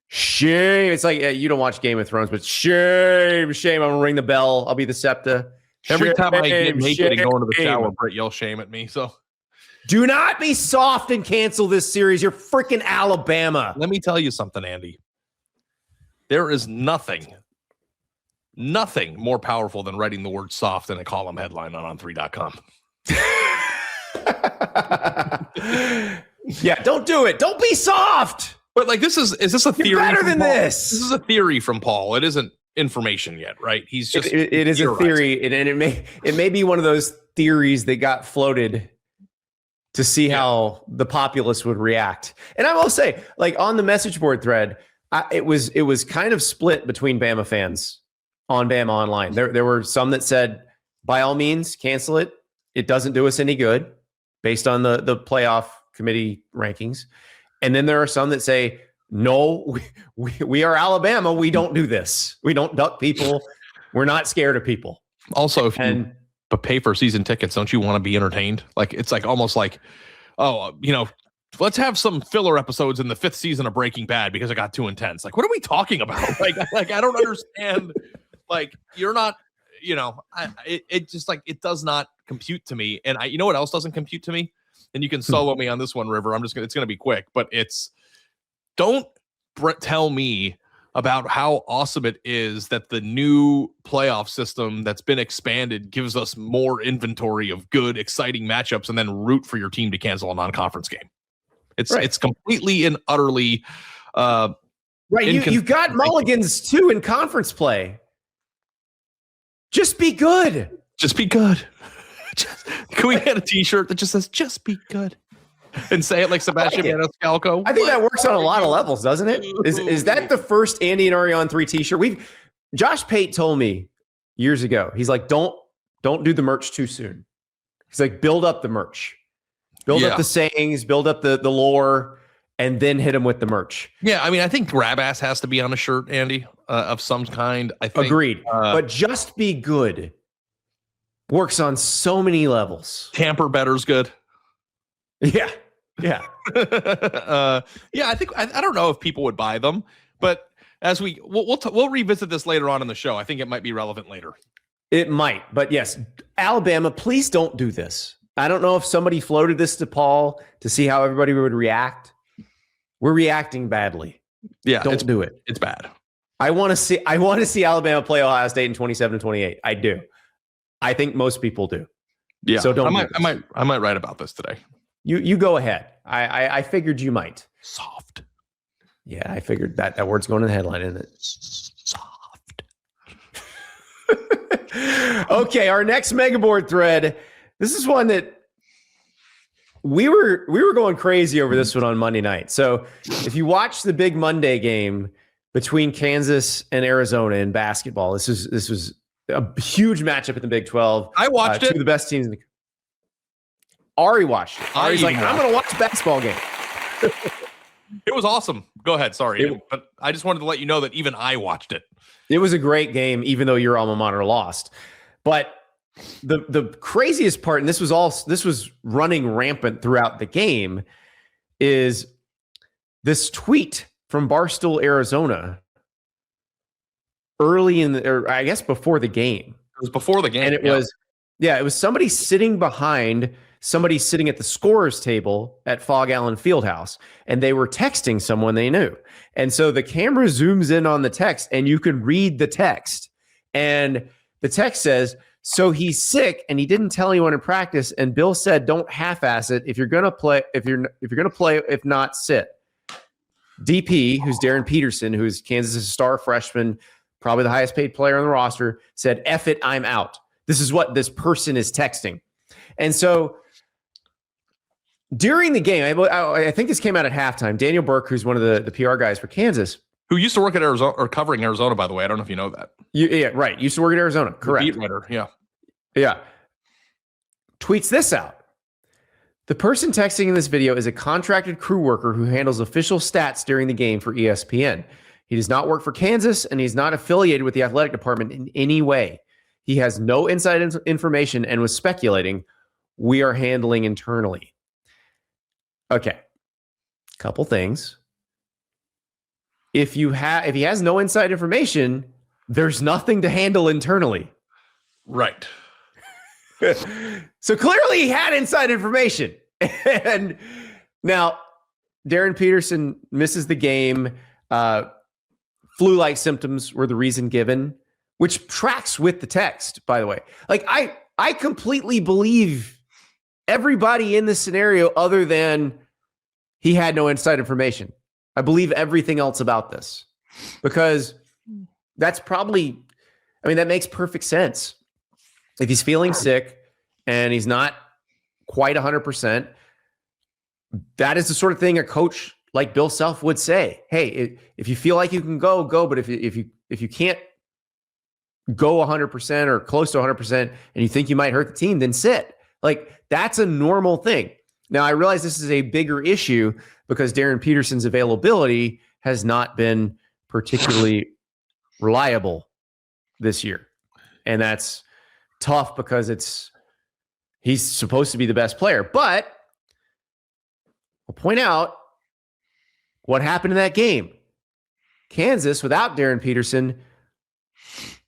Shame. It's like you don't watch Game of Thrones, but shame. I'm gonna ring the bell. I'll be the SEPTA. Every time I get naked and go into the shame. shower, Brett yells shame at me. So do not be soft and cancel this series. You're freaking Alabama. Let me tell you something, Andy. There is nothing more powerful than writing the word soft in a column headline on on3.com. Yeah, don't do it. Don't be soft. But like, is this a theory? You're better than Paul? this. This is a theory from Paul. It isn't information yet, right? He's just it is a theory, and it may be one of those theories that got floated to see how the populace would react. And I will say, like on the message board thread, it was kind of split between Bama fans on Bama Online. There were some that said, by all means, cancel it. It doesn't do us any good based on the playoff committee rankings. And then there are some that say, no, we are Alabama. We don't do this. We don't duck people. We're not scared of people. Also, if you pay for season tickets, don't you want to be entertained? Like, it's like almost like, let's have some filler episodes in the 5th season of Breaking Bad because it got too intense. Like, what are we talking about? like I don't understand. Like, you're not, it just like, it does not compute to me. And you know what else doesn't compute to me? And you can solo me on this one, River. It's going to be quick, but don't tell me about how awesome it is that the new playoff system that's been expanded gives us more inventory of good, exciting matchups, and then root for your team to cancel a non-conference game. It's completely and utterly right. You got mulligans too in conference play. Just be good. Just be good. Can we get a T-shirt that just says "Just be good" and say it like Sebastian Maniscalco? I think that works on a lot of levels, doesn't it? Is that the first Andy and Ari on 3 T-shirt? Josh Pate told me years ago. He's like, don't do the merch too soon. He's like, build up the merch, build up the sayings, build up the lore, and then hit him with the merch. Yeah, I mean, I think grab ass has to be on a shirt, Andy, of some kind. I think. Agreed. But just be good works on so many levels. Tamper better's good. Yeah. Yeah, I think I don't know if people would buy them, but as we'll revisit this later on in the show. I think it might be relevant later. It might, but yes, Alabama, please don't do this. I don't know if somebody floated this to Paul to see how everybody would react. We're reacting badly. Yeah, don't do it. It's bad. I want to see Alabama play Ohio State in 27-28. I do. I think most people do. Yeah. So don't. I might write about this today. You go ahead. I figured you might. Soft. Yeah, I figured that word's going in the headline, isn't it? Soft. Okay, our next Megaboard thread. This is one that we were going crazy over this one on Monday night. So if you watch the big Monday game between Kansas and Arizona in basketball, this was a huge matchup in the Big 12. I watched it. Two of the best teams in the Ari watched it. Ari's like, I'm going to watch a basketball game. It was awesome. Go ahead. Sorry. But I just wanted to let you know that even I watched it. It was a great game, even though your alma mater lost. But the craziest part, and this was running rampant throughout the game, is this tweet from Barstool, Arizona, early I guess before the game. It was before the game. And it was somebody sitting behind somebody sitting at the scorer's table at Fog Allen Fieldhouse, and they were texting someone they knew. And so the camera zooms in on the text, and you can read the text. And the text says, so he's sick and he didn't tell anyone in practice. And Bill said, don't half-ass it. If you're going to play, if you're going to play, if not, sit. DP, who's Darryn Peterson, who's Kansas' star freshman, probably the highest paid player on the roster, said, F it, I'm out. This is what this person is texting. And so during the game, I think this came out at halftime. Daniel Burke, who's one of the PR guys for Kansas, who used to work at Arizona or covering Arizona, by the way. I don't know if you know that. Yeah, right. Used to work at Arizona. Correct. Beat writer. Yeah. Yeah. Tweets this out. The person texting in this video is a contracted crew worker who handles official stats during the game for ESPN. He does not work for Kansas, and he's not affiliated with the athletic department in any way. He has no inside information and was speculating, we are handling internally. Okay. Couple things. if he has no inside information, there's nothing to handle internally. Right. So clearly he had inside information. And now Darryn Peterson misses the game. Flu-like symptoms were the reason given, which tracks with the text, by the way. Like, I completely believe everybody in this scenario other than he had no inside information. I believe everything else about this because that's probably, that makes perfect sense. If he's feeling sick and he's not quite 100%, that is the sort of thing a coach like Bill Self would say. Hey, if you feel like you can go. But if you can't go 100% or close to 100% and you think you might hurt the team, then sit. Like, that's a normal thing. Now, I realize this is a bigger issue because Darryn Peterson's availability has not been particularly reliable this year. And that's tough because he's supposed to be the best player. But I'll point out what happened in that game. Kansas, without Darryn Peterson,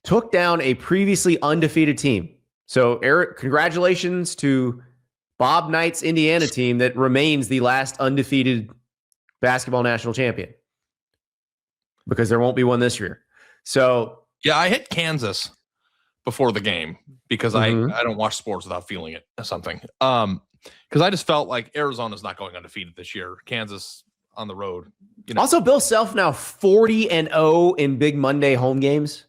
took down a previously undefeated team. So, Eric, congratulations to Bob Knight's Indiana team that remains the last undefeated basketball national champion because there won't be one this year. So, yeah, I hit Kansas before the game because I don't watch sports without feeling it or something. Because I just felt like Arizona's not going undefeated this year. Kansas on the road. Also, Bill Self now 40-0 in Big Monday home games.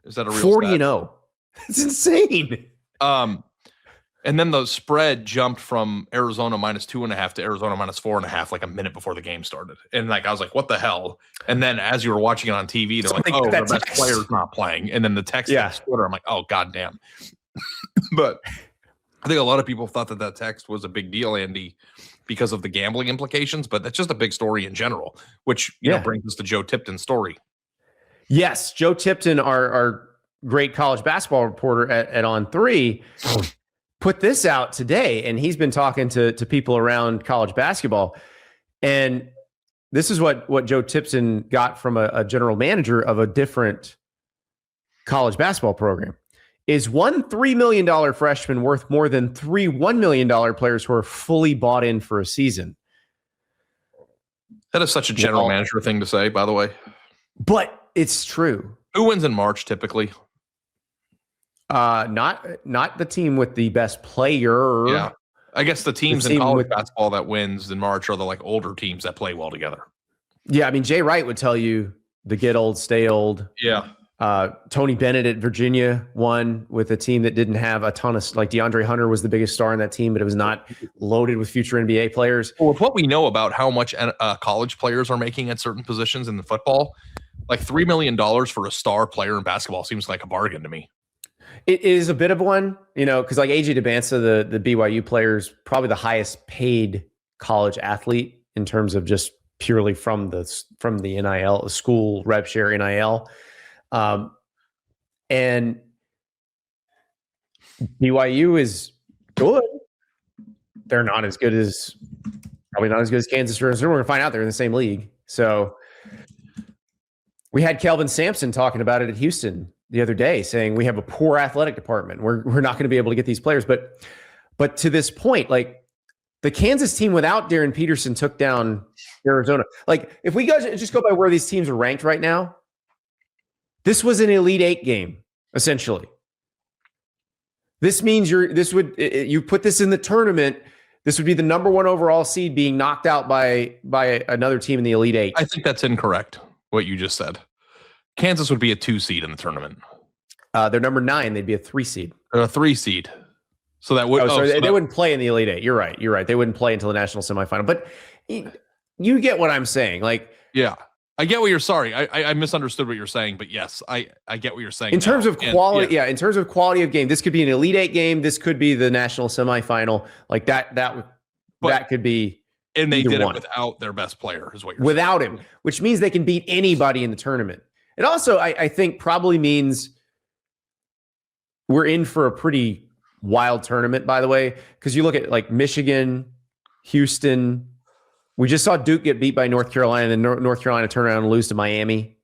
Is that a real 40-0? It's insane. And then the spread jumped from Arizona -2.5 to Arizona -4.5 like a minute before the game started. And like I was like, what the hell? And then as you were watching it on TV, they're like, oh, their best player's not playing. And then the text on Twitter, I'm like, oh, goddamn. But I think a lot of people thought that text was a big deal, Andy, because of the gambling implications. But that's just a big story in general, which you know brings us to Joe Tipton's story. Yes, Joe Tipton, our great college basketball reporter at On3, put this out today, and he's been talking to people around college basketball. And this is what Joe Tipton got from a general manager of a different college basketball program. Is one $3 million freshman worth more than three $1 million players who are fully bought in for a season? That is such a general manager thing to say, by the way. But it's true. Who wins in March typically? Not the team with the best player. Yeah. I guess the teams in college basketball that wins in March are the like older teams that play well together. Yeah, I mean, Jay Wright would tell you the get old, stay old. Yeah. Tony Bennett at Virginia won with a team that didn't have a ton of, like DeAndre Hunter was the biggest star in that team, but it was not loaded with future NBA players. Well, with what we know about how much college players are making at certain positions in the football, like $3 million for a star player in basketball seems like a bargain to me. It is a bit of one, because like AJ DeBansa, the BYU player, is probably the highest paid college athlete in terms of just purely from the NIL, school rev share NIL. And BYU is good. They're not as good as Kansas or Arizona. We're going to find out they're in the same league. So we had Kelvin Sampson talking about it at Houston the other day, saying we have a poor athletic department. We're not going to be able to get these players. But to this point, like the Kansas team without Darryn Peterson took down Arizona. Like if we just go by where these teams are ranked right now, this was an Elite Eight game, essentially. This means you put this in the tournament, this would be the number one overall seed being knocked out by another team in the Elite Eight. I think that's incorrect, what you just said. Kansas would be a 2 seed in the tournament. They're number 9. They'd be a 3 seed. They're a 3 seed. So that would. They wouldn't play in the Elite Eight. You're right. They wouldn't play until the national semifinal. But you get what I'm saying. Like, yeah, I get what you're. Sorry, I misunderstood what you're saying. But yes, I get what you're saying. In terms of quality, in terms of quality of game, this could be an Elite Eight game. This could be the national semifinal. Like that could be. And they did it without their best player, is what you're saying. Without him, which means they can beat anybody in the tournament. It also, I think, probably means we're in for a pretty wild tournament, by the way, because you look at like Michigan, Houston, We just saw Duke get beat by North Carolina, and then North Carolina turn around and lose to Miami.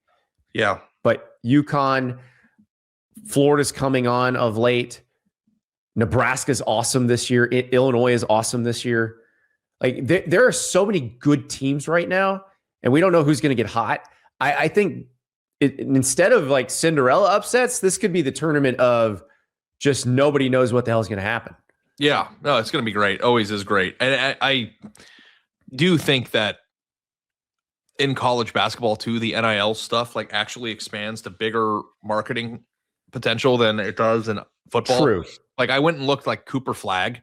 Yeah. But UConn, Florida's coming on of late. Nebraska's awesome this year. Illinois is awesome this year. Like there are so many good teams right now, and we don't know who's going to get hot. I think instead of like Cinderella upsets, this could be the tournament of just nobody knows what the hell is going to happen. Yeah, no, it's going to be great. Always is great. And I do think that in college basketball too, the NIL stuff like actually expands to bigger marketing potential than it does in football. True. Like I went and looked like Cooper Flagg.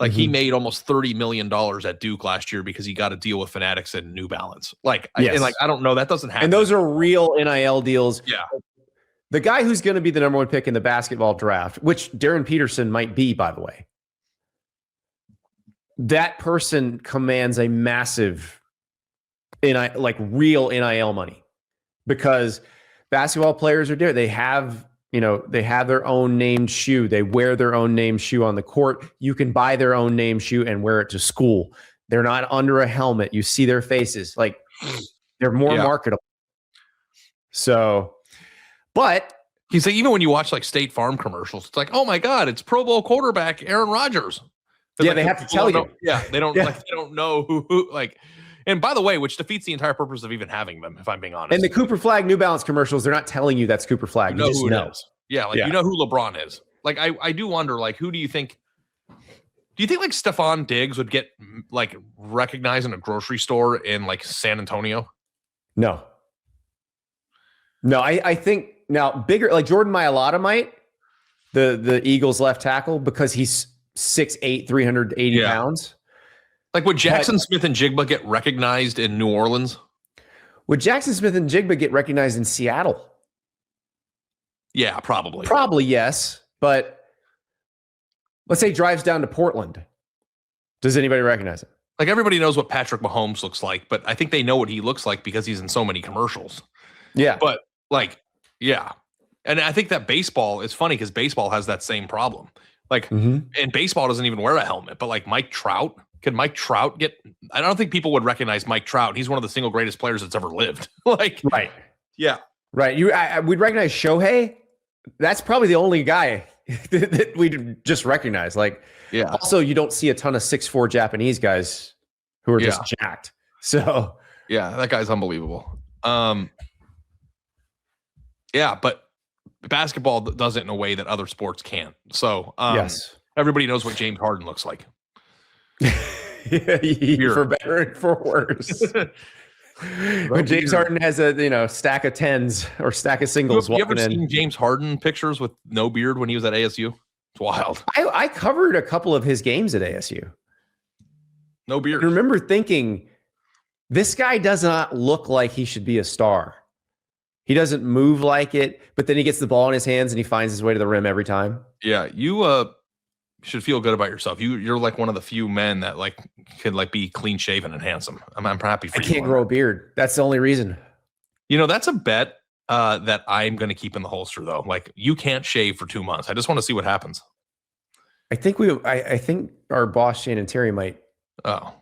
Like he made almost $30 million at Duke last year because he got a deal with Fanatics and New Balance. Like, yes. I don't know. That doesn't happen. And those are real NIL deals. Yeah. The guy who's going to be the number one pick in the basketball draft, which Darryn Peterson might be, by the way, that person commands a massive real NIL money because basketball players are there. They have their own named shoe. They wear their own named shoe on the court. You can buy their own named shoe and wear it to school. They're not under a helmet. You see their faces. Like they're more marketable. So, but he's like, even when you watch like State Farm commercials, it's like, oh my God, it's Pro Bowl quarterback Aaron Rodgers. Yeah, like, they have to tell you. Yeah, they don't like they don't know who like. And by the way, which defeats the entire purpose of even having them, if I'm being honest. And the Cooper Flagg New Balance commercials, they're not telling you that's Cooper Flagg. You just know. Yeah, like you know who LeBron is. Like I do wonder, like, who do you think? Do you think like Stephon Diggs would get like recognized in a grocery store in like San Antonio? No. I think now bigger like Jordan Mailata might, the Eagles left tackle, because he's 6'8", 380 pounds. Like would Jackson Smith and Jigba get recognized in New Orleans? Would Jackson Smith and Jigba get recognized in Seattle? Yeah, probably. Probably yes, but let's say he drives down to Portland. Does anybody recognize him? Like everybody knows what Patrick Mahomes looks like, but I think they know what he looks like because he's in so many commercials. Yeah. But like, yeah. And I think that baseball is funny because baseball has that same problem. Like, and baseball doesn't even wear a helmet, but like Mike Trout, can Mike Trout get, I don't think people would recognize Mike Trout. He's one of the single greatest players that's ever lived. Like, right. Yeah. Right. We'd recognize Shohei. That's probably the only guy that we just recognize. Like, yeah. Also, you don't see a ton of 6'4" Japanese guys who are just jacked. So, yeah, that guy's unbelievable. Yeah, but basketball does it in a way that other sports can't. So, yes, everybody knows what James Harden looks like. For better and for worse. When James Harden has a stack of tens or stack of singles. Have you ever seen James Harden pictures with no beard when he was at ASU? It's wild. I covered a couple of his games at ASU. No beard. I remember thinking, this guy does not look like he should be a star. He doesn't move like it, but then he gets the ball in his hands and he finds his way to the rim every time. Yeah, you should feel good about yourself. You're like one of the few men that like could like be clean shaven and handsome. I'm happy for you. I can't grow a beard. That's the only reason. That's a bet that I'm going to keep in the holster though. Like you can't shave for 2 months. I just want to see what happens. I think I think our boss Shannon Terry might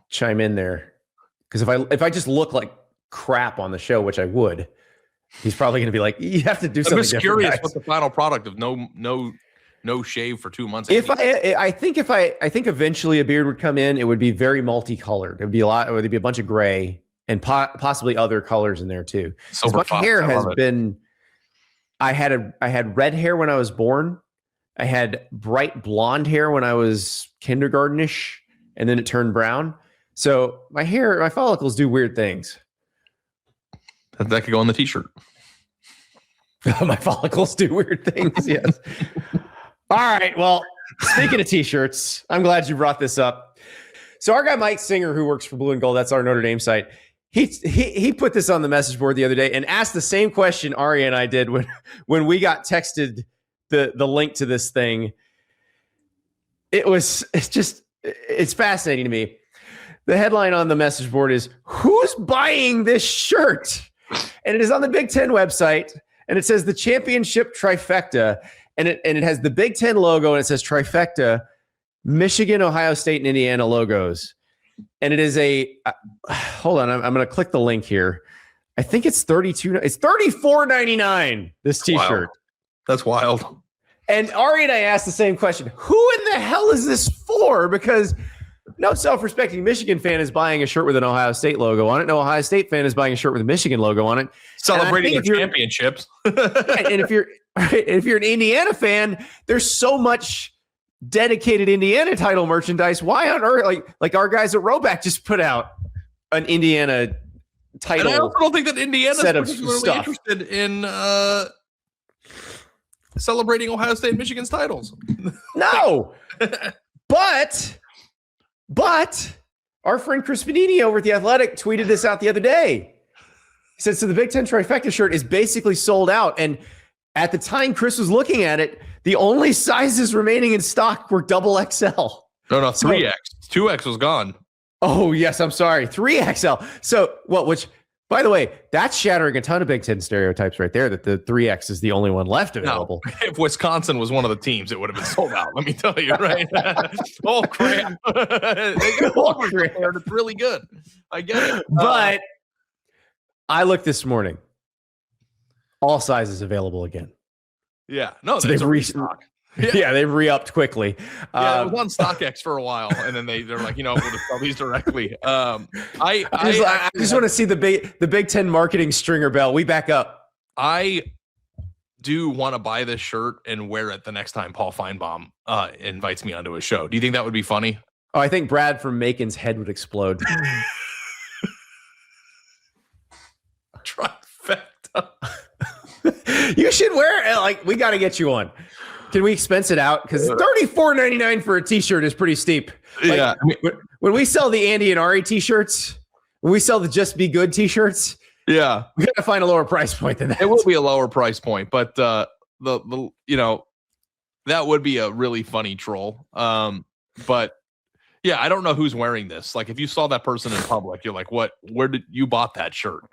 chime in there, because if I just look like crap on the show, which I would, he's probably going to be like, you have to do something. I'm just curious what the final product of no shave for 2 months. I think eventually a beard would come in. It would be very multicolored. It would be a bunch of gray and possibly other colors in there too. My hair has been. I had red hair when I was born. I had bright blonde hair when I was kindergartenish, and then it turned brown. So my follicles do weird things. That could go on the T-shirt. My follicles do weird things. Yes. All right. Well, speaking of T-shirts, I'm glad you brought this up. So our guy Mike Singer, who works for Blue and Gold, that's our Notre Dame site. He put this on the message board the other day and asked the same question Ari and I did when we got texted the link to this thing. It's fascinating to me. The headline on the message board is, "Who's buying this shirt?" And it is on the Big Ten website, and it says the championship trifecta, and it has the Big Ten logo, and it says trifecta, Michigan, Ohio State, and Indiana logos. And it is hold on, I'm going to click the link here. I think it's $34.99. This T-shirt. Wow. That's wild. And Ari and I asked the same question. Who in the hell is this for? Because no self-respecting Michigan fan is buying a shirt with an Ohio State logo on it. No Ohio State fan is buying a shirt with a Michigan logo on it. Celebrating their championships. And if you're an Indiana fan, there's so much dedicated Indiana title merchandise. Why on earth, like our guys at Roback just put out an Indiana title. And I also don't think that Indiana's particularly stuff. interested in celebrating Ohio State and Michigan's titles. No, but our friend Chris Panini over at The Athletic tweeted this out the other day. He said, so the Big Ten Trifecta shirt is basically sold out. And at the time Chris was looking at it, the only sizes remaining in stock were double XL. No, 3X. 2X was gone. Oh, yes, I'm sorry. 3XL. So, which, by the way, that's shattering a ton of Big Ten stereotypes right there, that the 3X is the only one left available. No, if Wisconsin was one of the teams, it would have been sold out. Let me tell you, right? Oh, crap. They got there. It's really good. I get it. But I looked this morning. All sizes available again. Yeah. No, so they've restocked. Yeah, they've re-upped quickly. Yeah, it was on StockX for a while, and then they're like, we'll just sell these directly. I just want to see the Big Ten marketing stringer bell. We back up. I do want to buy this shirt and wear it the next time Paul Finebaum invites me onto his show. Do you think that would be funny? Oh, I think Brad from Macon's head would explode. Trifecta. You should wear it. Like, we got to get you on. Can we expense it out? Because $34.99 for a T-shirt is pretty steep. Like, yeah. When we sell the Andy and Ari T-shirts, when we sell the Just Be Good T-shirts, yeah, we got to find a lower price point than that. It will be a lower price point, but the that would be a really funny troll. But yeah, I don't know who's wearing this. Like, if you saw that person in public, you're like, what? Where did you bought that shirt?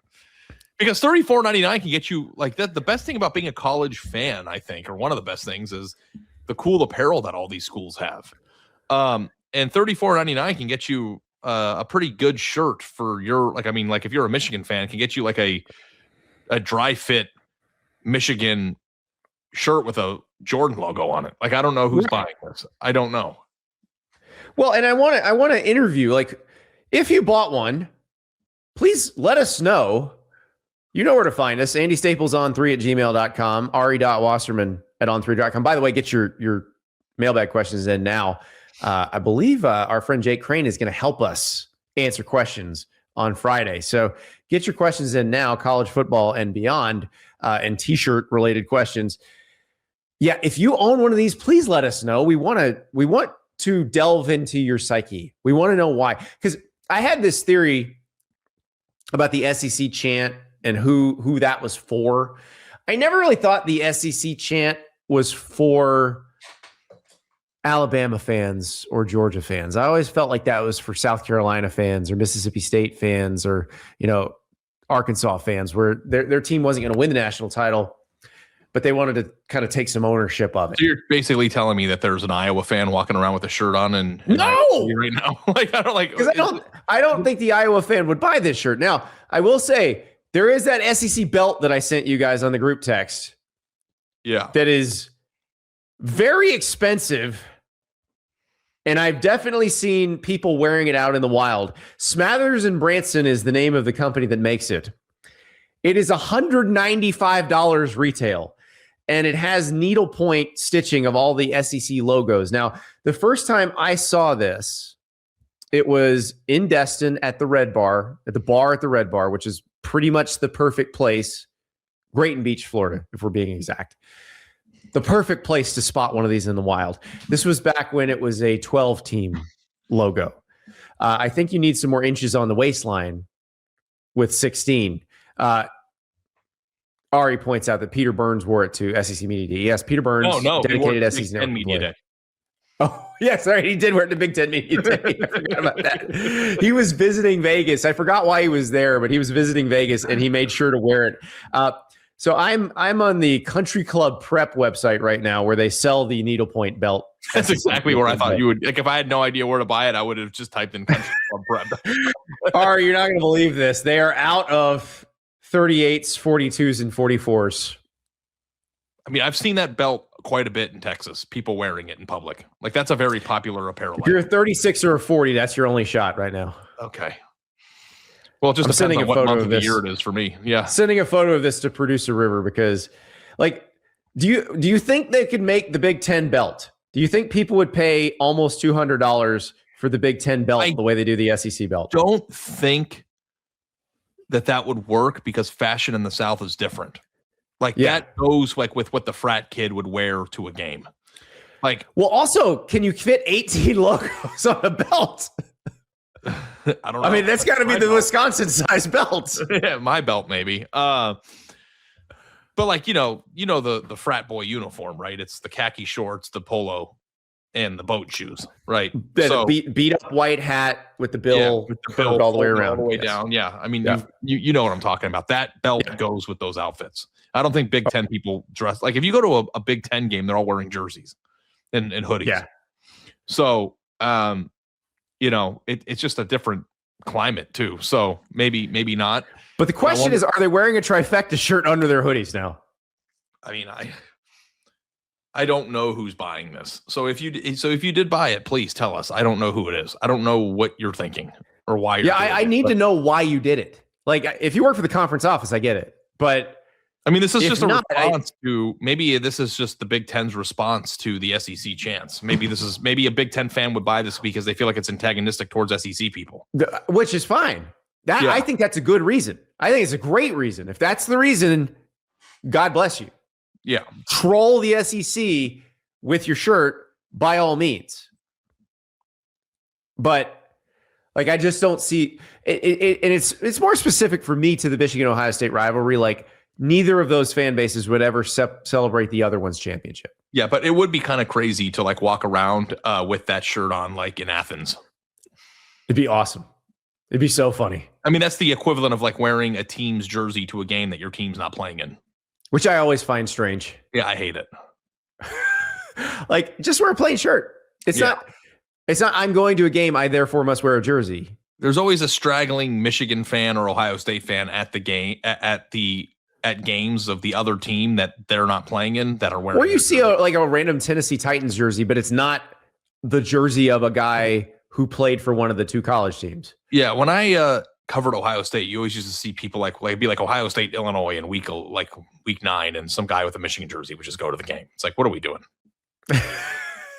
Because $34.99 can get you like that. The best thing about being a college fan, I think, or one of the best things, is the cool apparel that all these schools have. And $34.99 can get you a pretty good shirt for your if you're a Michigan fan, it can get you like a dry fit Michigan shirt with a Jordan logo on it. Like, I don't know who's buying this. I don't know. Well, and I want to interview, like, if you bought one, please let us know. You know where to find us. Andy Staples on3@gmail.com, Ari.Wasserman@on3.com. By the way, get your mailbag questions in now. I believe our friend Jake Crane is going to help us answer questions on Friday. So get your questions in now, college football and beyond, and T-shirt related questions. Yeah, if you own one of these, please let us know. We want to delve into your psyche. We want to know why. Because I had this theory about the SEC chant and who that was for. I never really thought the SEC chant was for Alabama fans or Georgia fans. I always felt like that was for South Carolina fans or Mississippi State fans or, Arkansas fans, where their team wasn't going to win the national title, but they wanted to kind of take some ownership of it. So you're basically telling me that there's an Iowa fan walking around with a shirt on and no right now. Like, I don't think the Iowa fan would buy this shirt. Now, I will say there is that SEC belt that I sent you guys on the group text. Yeah. That is very expensive. And I've definitely seen people wearing it out in the wild. Smathers and Branson is the name of the company that makes it. It is $195 retail, and it has needlepoint stitching of all the SEC logos. Now, the first time I saw this, it was in Destin at the Red Bar, at the Red Bar, which is pretty much the perfect place. Grayton Beach, Florida, if we're being exact. The perfect place to spot one of these in the wild. This was back when it was a 12-team logo. I think you need some more inches on the waistline with 16. Ari points out that Peter Burns wore it to SEC Media Day. Yes, Peter Burns, dedicated SEC Network Media Day. Oh, yes, right. He did wear it to Big Ten Media Day. I forgot about that. He was visiting Vegas. I forgot why he was there, but he was visiting Vegas, and he made sure to wear it. So I'm on the Country Club Prep website right now where they sell the needlepoint belt. That's exactly where I thought you would. Like, if I had no idea where to buy it, I would have just typed in Country Club Prep. Ari, you're not going to believe this. They are out of 38s, 42s, and 44s. I mean, I've seen that belt quite a bit in Texas. People wearing it in public. Like, that's a very popular apparel. If you're a 36 or a 40, that's your only shot right now. Okay. Well, it just depends on what month of the year it is for me. Yeah. Sending a photo of this to Producer River because, like, do you think they could make the Big Ten belt? Do you think people would pay almost $200 for the Big Ten belt the way they do the SEC belt? Don't think that would work because fashion in the South is different. Like that goes like with what the frat kid would wear to a game. Like, well, also, can you fit 18 logos on a belt? I don't know. I mean, that's got to be the Wisconsin size belt. Yeah, my belt maybe. But like, the frat boy uniform, right? It's the khaki shorts, the polo, and the boat shoes, right? So beat up white hat with the bill curved all the way around, all the way down. Yeah, I mean, you know what I'm talking about. That belt goes with those outfits. I don't think Big Ten people dress like if you go to a Big Ten game, they're all wearing jerseys and hoodies. Yeah. So, it's just a different climate too. So maybe not. But the question is, are they wearing a trifecta shirt under their hoodies now? I mean, I don't know who's buying this. So if you did buy it, please tell us. I don't know who it is. I don't know what you're thinking or why. I need to know why you did it. Like, if you work for the conference office, I get it. But I mean, this is just a response to maybe this is just the Big Ten's response to the SEC chants. Maybe a Big Ten fan would buy this because they feel like it's antagonistic towards SEC people, which is fine. I think that's a good reason. I think it's a great reason. If that's the reason, God bless you. Yeah. Troll the SEC with your shirt by all means. But like, I just don't see it. And it's more specific for me to the Michigan-Ohio State rivalry. Like, neither of those fan bases would ever celebrate the other one's championship. Yeah, but it would be kind of crazy to like walk around with that shirt on, like in Athens. It'd be awesome. It'd be so funny. I mean, that's the equivalent of like wearing a team's jersey to a game that your team's not playing in. Which I always find strange. Yeah, I hate it. Like, just wear a plain shirt. It's not I'm going to a game, I therefore must wear a jersey. There's always a straggling Michigan fan or Ohio State fan at the game at games of the other team that they're not playing in that are wearing. Or you see a random Tennessee Titans jersey, but it's not the jersey of a guy who played for one of the two college teams. Yeah, when I covered Ohio State, you always used to see people like be like Ohio State, Illinois in week 9, and some guy with a Michigan jersey would just go to the game. It's like, what are we doing?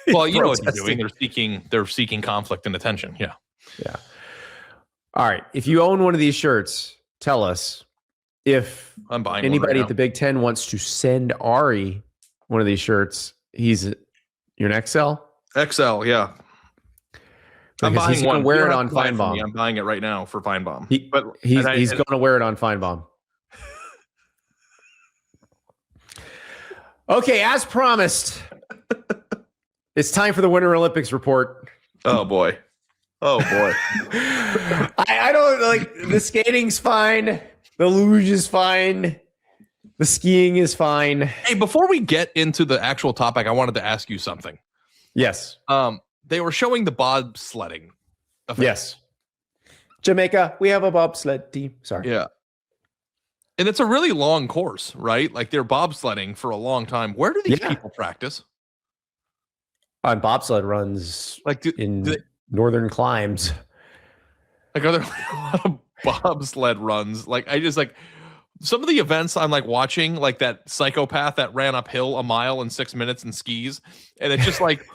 Well, you know what they're doing. They're seeking conflict and attention. Yeah. Yeah. All right. If you own one of these shirts, tell us. If I'm buying anybody at the Big Ten wants to send Ari one of these shirts, you're an XL? XL, yeah. I'm buying he's going to wear it on Finebaum. I'm buying it right now for Finebaum. He's going to wear it on Finebaum. Okay, as promised, it's time for the Winter Olympics report. Oh boy. I don't like the skating's fine. The luge is fine. The skiing is fine. Hey, before we get into the actual topic, I wanted to ask you something. Yes. They were showing the bobsledding. Yes. Jamaica, we have a bobsled team. Sorry. Yeah. And it's a really long course, right? Like they're bobsledding for a long time. Where do these people practice? On bobsled runs, like northern climes. Like, are there a lot of bobsled runs? Like, I just like some of the events I'm like watching, like that psychopath that ran uphill a mile in 6 minutes in skis. And it's just like,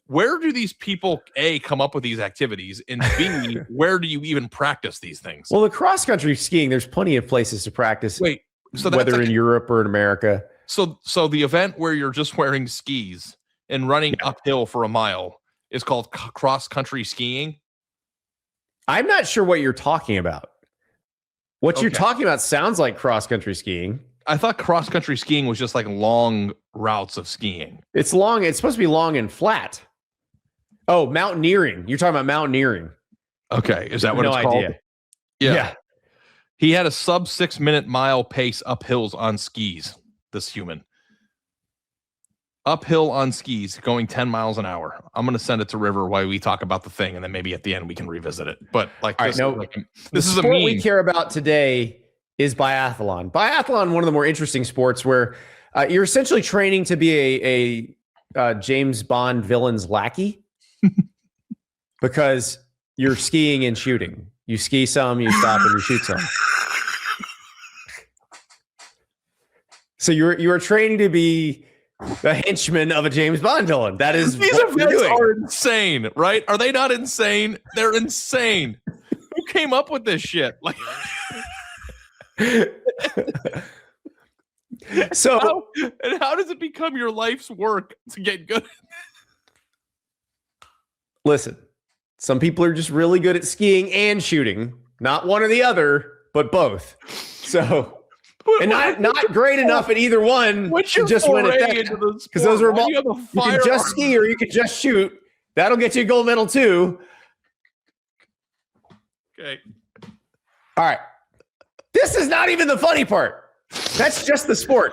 where do these people, A, come up with these activities? And B, where do you even practice these things? Well, the cross-country skiing, there's plenty of places to practice. Wait, so whether in Europe or in America. So the event where you're just wearing skis and running uphill for a mile is called cross-country skiing? I'm not sure what you're talking about. What you're talking about sounds like cross-country skiing. I thought cross-country skiing was just like long routes of skiing. It's long. It's supposed to be long and flat. Oh, mountaineering. You're talking about mountaineering. Okay. Is that what it's called? Yeah. He had a sub 6 minute mile pace up hills on skis. This human. Uphill on skis, going 10 miles an hour. I'm going to send it to River while we talk about the thing, and then maybe at the end we can revisit it. But like, all right, this is a sport meme. We care about today is biathlon. Biathlon, one of the more interesting sports where you're essentially training to be a James Bond villain's lackey because you're skiing and shooting. You ski some, you stop, and you shoot some. So you are training to be the henchman of a James Bond villain. That is these what events you're doing. are insane, right? Are they not insane? They're insane. Who came up with this shit? Like, so how does it become your life's work to get good? Listen, some people are just really good at skiing and shooting, not one or the other, but both. So. And not great enough at either one to just win at that. Because those are all, you can just ski or you can just shoot. That'll get you a gold medal too. Okay. All right. This is not even the funny part. That's just the sport.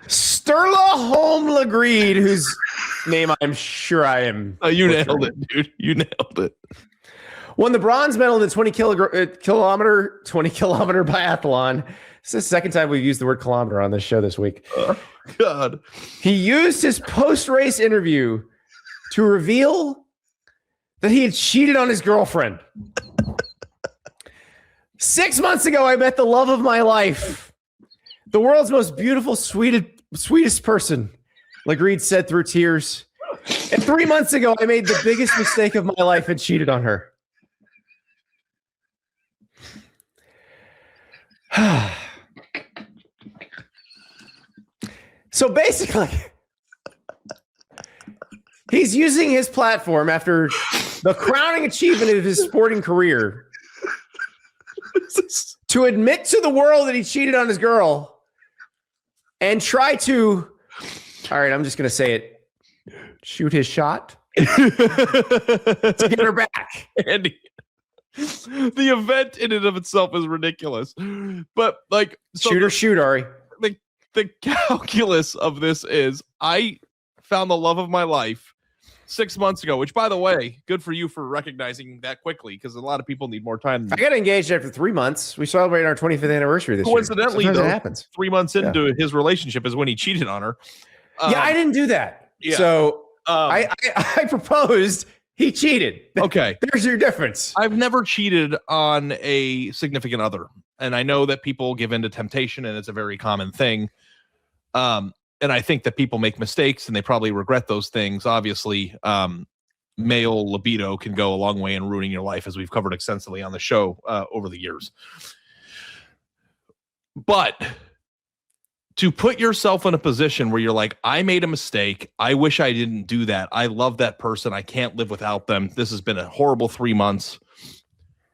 Sturla Holm Legreed, whose name I'm sure I am. Oh, you nailed it, dude. You nailed it. Won the bronze medal in the 20 kilometer biathlon. This is the second time we've used the word kilometer on this show this week. Oh, God. He used his post-race interview to reveal that he had cheated on his girlfriend. 6 months ago, I met the love of my life, the world's most beautiful, sweetest person, Legreed said through tears. And 3 months ago, I made the biggest mistake of my life and cheated on her. So basically, he's using his platform after the crowning achievement of his sporting career to admit to the world that he cheated on his girl and try to, all right, I'm just going to say it, shoot his shot to get her back. Andy. The event in and of itself is ridiculous, but like, so shoot, Ari. The calculus of this is I found the love of my life 6 months ago, which, by the way, good for you for recognizing that quickly, because a lot of people need more time. I got engaged after 3 months. We celebrated our 25th anniversary this year. Coincidentally, though, it happens. 3 months into his relationship is when he cheated on her. Yeah, I didn't do that. Yeah. So I proposed. He cheated. Okay. There's your difference. I've never cheated on a significant other. And I know that people give in to temptation, and it's a very common thing. And I think that people make mistakes and they probably regret those things. Obviously, male libido can go a long way in ruining your life, as we've covered extensively on the show over the years. But to put yourself in a position where you're like, I made a mistake. I wish I didn't do that. I love that person. I can't live without them. This has been a horrible 3 months.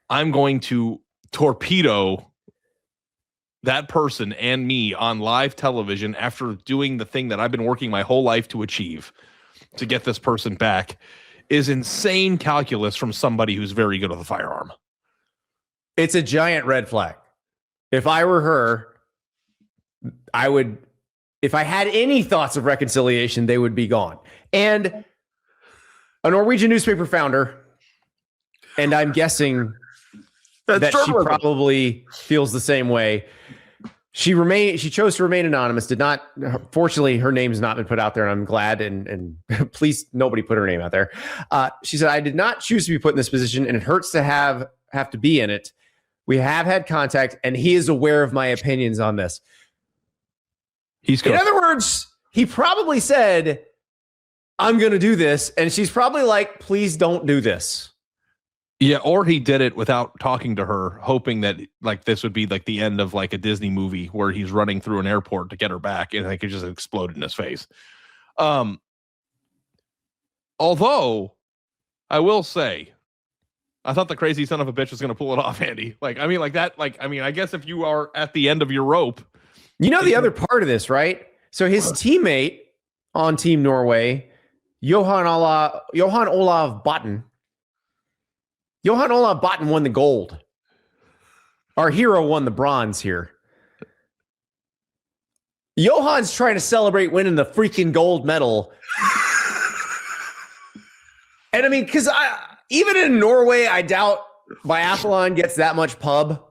I'm going to torpedo that person and me on live television after doing the thing that I've been working my whole life to achieve to get this person back is insane calculus from somebody who's very good with a firearm. It's a giant red flag. If I were her, I would, if I had any thoughts of reconciliation, they would be gone. And a Norwegian newspaper founder, and I'm guessing that she probably feels the same way. She chose to remain anonymous, fortunately, her name's not been put out there, and I'm glad, and please, nobody put her name out there. She said, I did not choose to be put in this position, and it hurts to have to be in it. We have had contact, and he is aware of my opinions on this. In other words, he probably said, I'm going to do this. And she's probably like, please don't do this. Yeah. Or he did it without talking to her, hoping that like this would be like the end of like a Disney movie where he's running through an airport to get her back and like it just exploded in his face. Although I will say, I thought the crazy son of a bitch was going to pull it off, Andy. Like, I mean, like that, like, I mean, I guess if you are at the end of your rope, you know, the other part of this, right? So his teammate on Team Norway, Johan Olav Botten, Johan Olav Botten won the gold. Our hero won the bronze here. Johan's trying to celebrate winning the freaking gold medal. And I mean, because even in Norway, I doubt biathlon gets that much pub.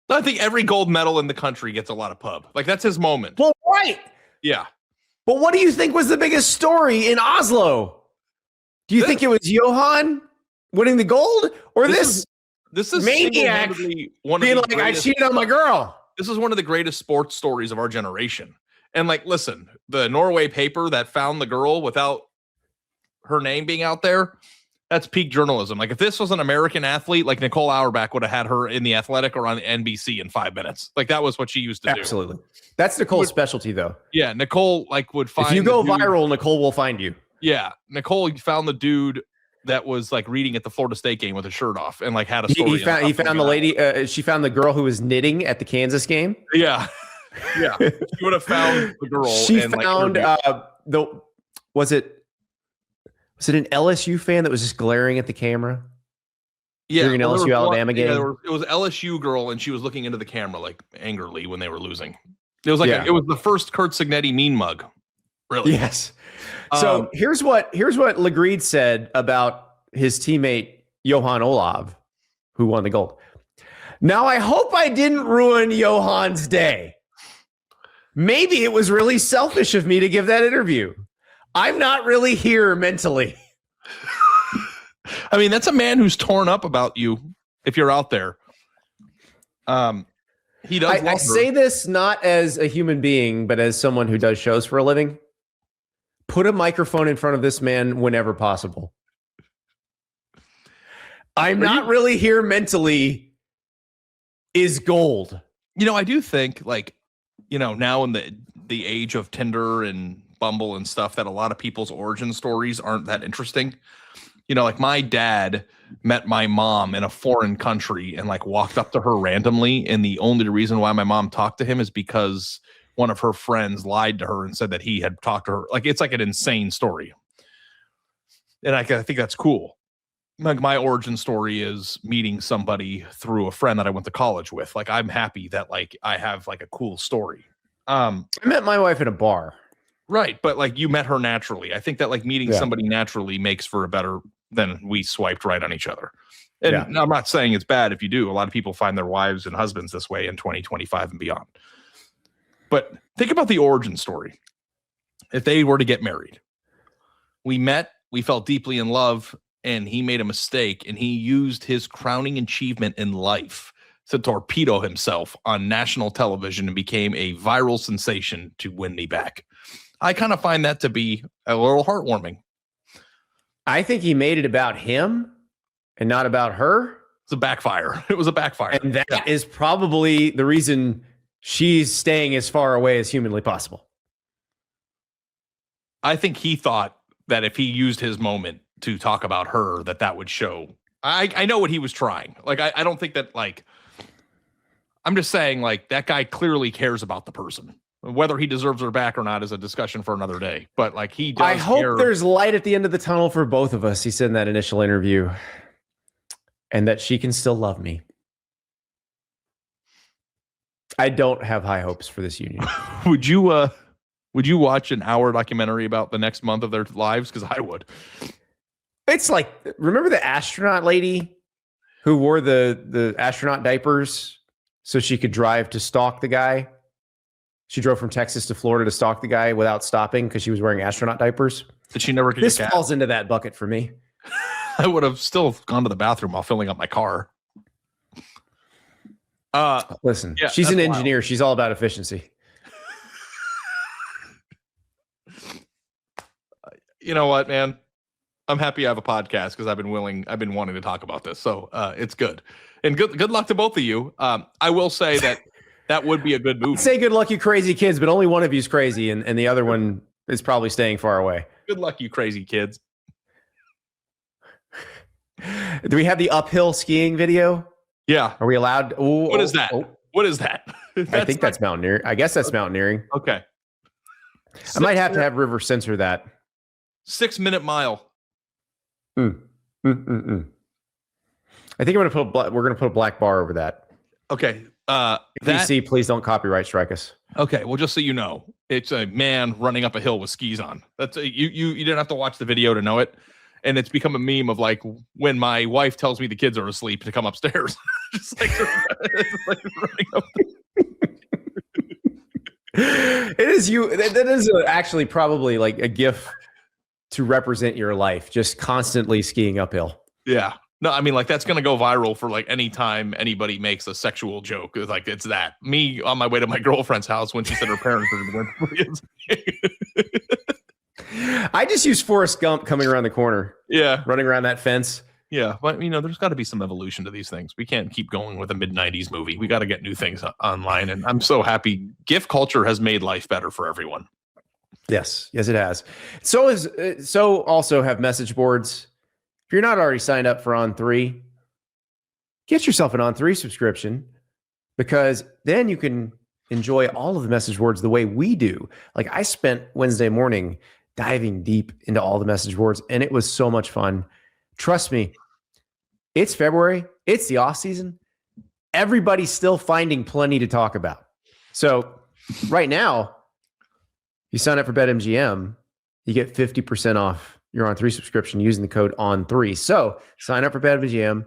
I think every gold medal in the country gets a lot of pub. Like, that's his moment. Well, right. Yeah. But what do you think was the biggest story in Oslo? Do you think it was Johan winning the gold, or this is maniac being like, I cheated on my girl? This is one of the greatest sports stories of our generation. And like, listen, the Norway paper that found the girl without her name being out there, that's peak journalism. Like, if this was an American athlete, like Nicole Auerbach would have had her in The Athletic or on NBC in 5 minutes. Like, that was what she used to do. Absolutely. That's Nicole's specialty, though. Yeah, Nicole would find. If you go viral, Nicole will find you. Yeah, Nicole found the dude that was like reading at the Florida State game with his shirt off and like had a story. He found the lady. She found the girl who was knitting at the Kansas game. Yeah, yeah. She would have found the girl. She found was it an LSU fan that was just glaring at the camera? Yeah, during an LSU Alabama game. Yeah, it was LSU girl, and she was looking into the camera like angrily when they were losing. It was like it was the first Kurt Signetti mean mug. Really? Yes. So here's what Legreed said about his teammate Johan Olav, who won the gold. Now, I hope I didn't ruin Johan's day. Maybe it was really selfish of me to give that interview. I'm not really here mentally. I mean, that's a man who's torn up about you if you're out there. He does. I say this not as a human being, but as someone who does shows for a living. Put a microphone in front of this man whenever possible. I'm not really here mentally is gold. You know, I do think now in the age of Tinder and Bumble and stuff, that a lot of people's origin stories aren't that interesting. You know, like my dad met my mom in a foreign country and like walked up to her randomly. And the only reason why my mom talked to him is because one of her friends lied to her and said that he had talked to her. Like, it's like an insane story. And I think that's cool. Like, my origin story is meeting somebody through a friend that I went to college with. Like, I'm happy that like I have like a cool story. I met my wife at a bar. Right. But like, you met her naturally. I think that like meeting somebody naturally makes for a better than we swiped right on each other. And I'm not saying it's bad if you do. A lot of people find their wives and husbands this way in 2025 and beyond. But think about the origin story. If they were to get married, we met, we felt deeply in love, and he made a mistake, and he used his crowning achievement in life to torpedo himself on national television and became a viral sensation to win me back. I kind of find that to be a little heartwarming. I think he made it about him and not about her. It's a backfire. It was a backfire. And that is probably the reason she's staying as far away as humanly possible. I think he thought that if he used his moment to talk about her, that would show. I know what he was trying. Like, I don't think that, like, I'm just saying, like, that guy clearly cares about the person. Whether he deserves her back or not is a discussion for another day. But, like, he does I hope there's light at the end of the tunnel for both of us, he said in that initial interview. And that she can still love me. I don't have high hopes for this union. Would you watch an hour documentary about the next month of their lives? Because I would. It's like, remember the astronaut lady who wore the astronaut diapers so she could drive to stalk the guy? She drove from Texas to Florida to stalk the guy without stopping because she was wearing astronaut diapers. Did she never get this falls into that bucket for me. I would have still gone to the bathroom while filling up my car. Listen, she's an engineer. Wild. She's all about efficiency. You know what, man? I'm happy I have a podcast because I've been wanting to talk about this. So it's good. And good luck to both of you. I will say that would be a good movie. Say good luck, you crazy kids, but only one of you's crazy and the other one is probably staying far away. Good luck, you crazy kids. Do we have the uphill skiing video? Yeah. Are we allowed? What is that? What is that? I think that's mountaineering. I guess that's mountaineering. Okay. I might have to have River censor that. 6 minute mile. I think we're gonna put a black bar over that. Okay. DC, please don't copyright strike us. Okay. Well, just so you know, it's a man running up a hill with skis on. That's you didn't have to watch the video to know it. And it's become a meme of like when my wife tells me the kids are asleep to come upstairs. Just like, it's like running up. It is you. That is actually probably like a GIF to represent your life, just constantly skiing uphill. Yeah. No, I mean, like that's going to go viral for like any time anybody makes a sexual joke. Like it's that. Me on my way to my girlfriend's house when she said her parents were I just use Forrest Gump coming around the corner. Yeah. Running around that fence. Yeah. But, there's got to be some evolution to these things. We can't keep going with a mid-90s movie. We got to get new things online. And I'm so happy. GIF culture has made life better for everyone. Yes. Yes, it has. So also have message boards. If you're not already signed up for On3, get yourself an On3 subscription, because then you can enjoy all of the message boards the way we do. Like I spent Wednesday morning diving deep into all the message boards, and it was so much fun. Trust me, it's February. It's the off season. Everybody's still finding plenty to talk about. So right now, you sign up for BetMGM, you get 50% off your On3 subscription using the code ON3. So sign up for BetMGM,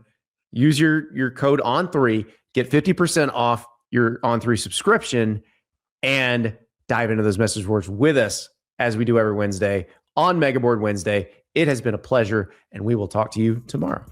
use your code ON3, get 50% off your On3 subscription, and dive into those message boards with us as we do every Wednesday on Megaboard Wednesday. It has been a pleasure, and we will talk to you tomorrow.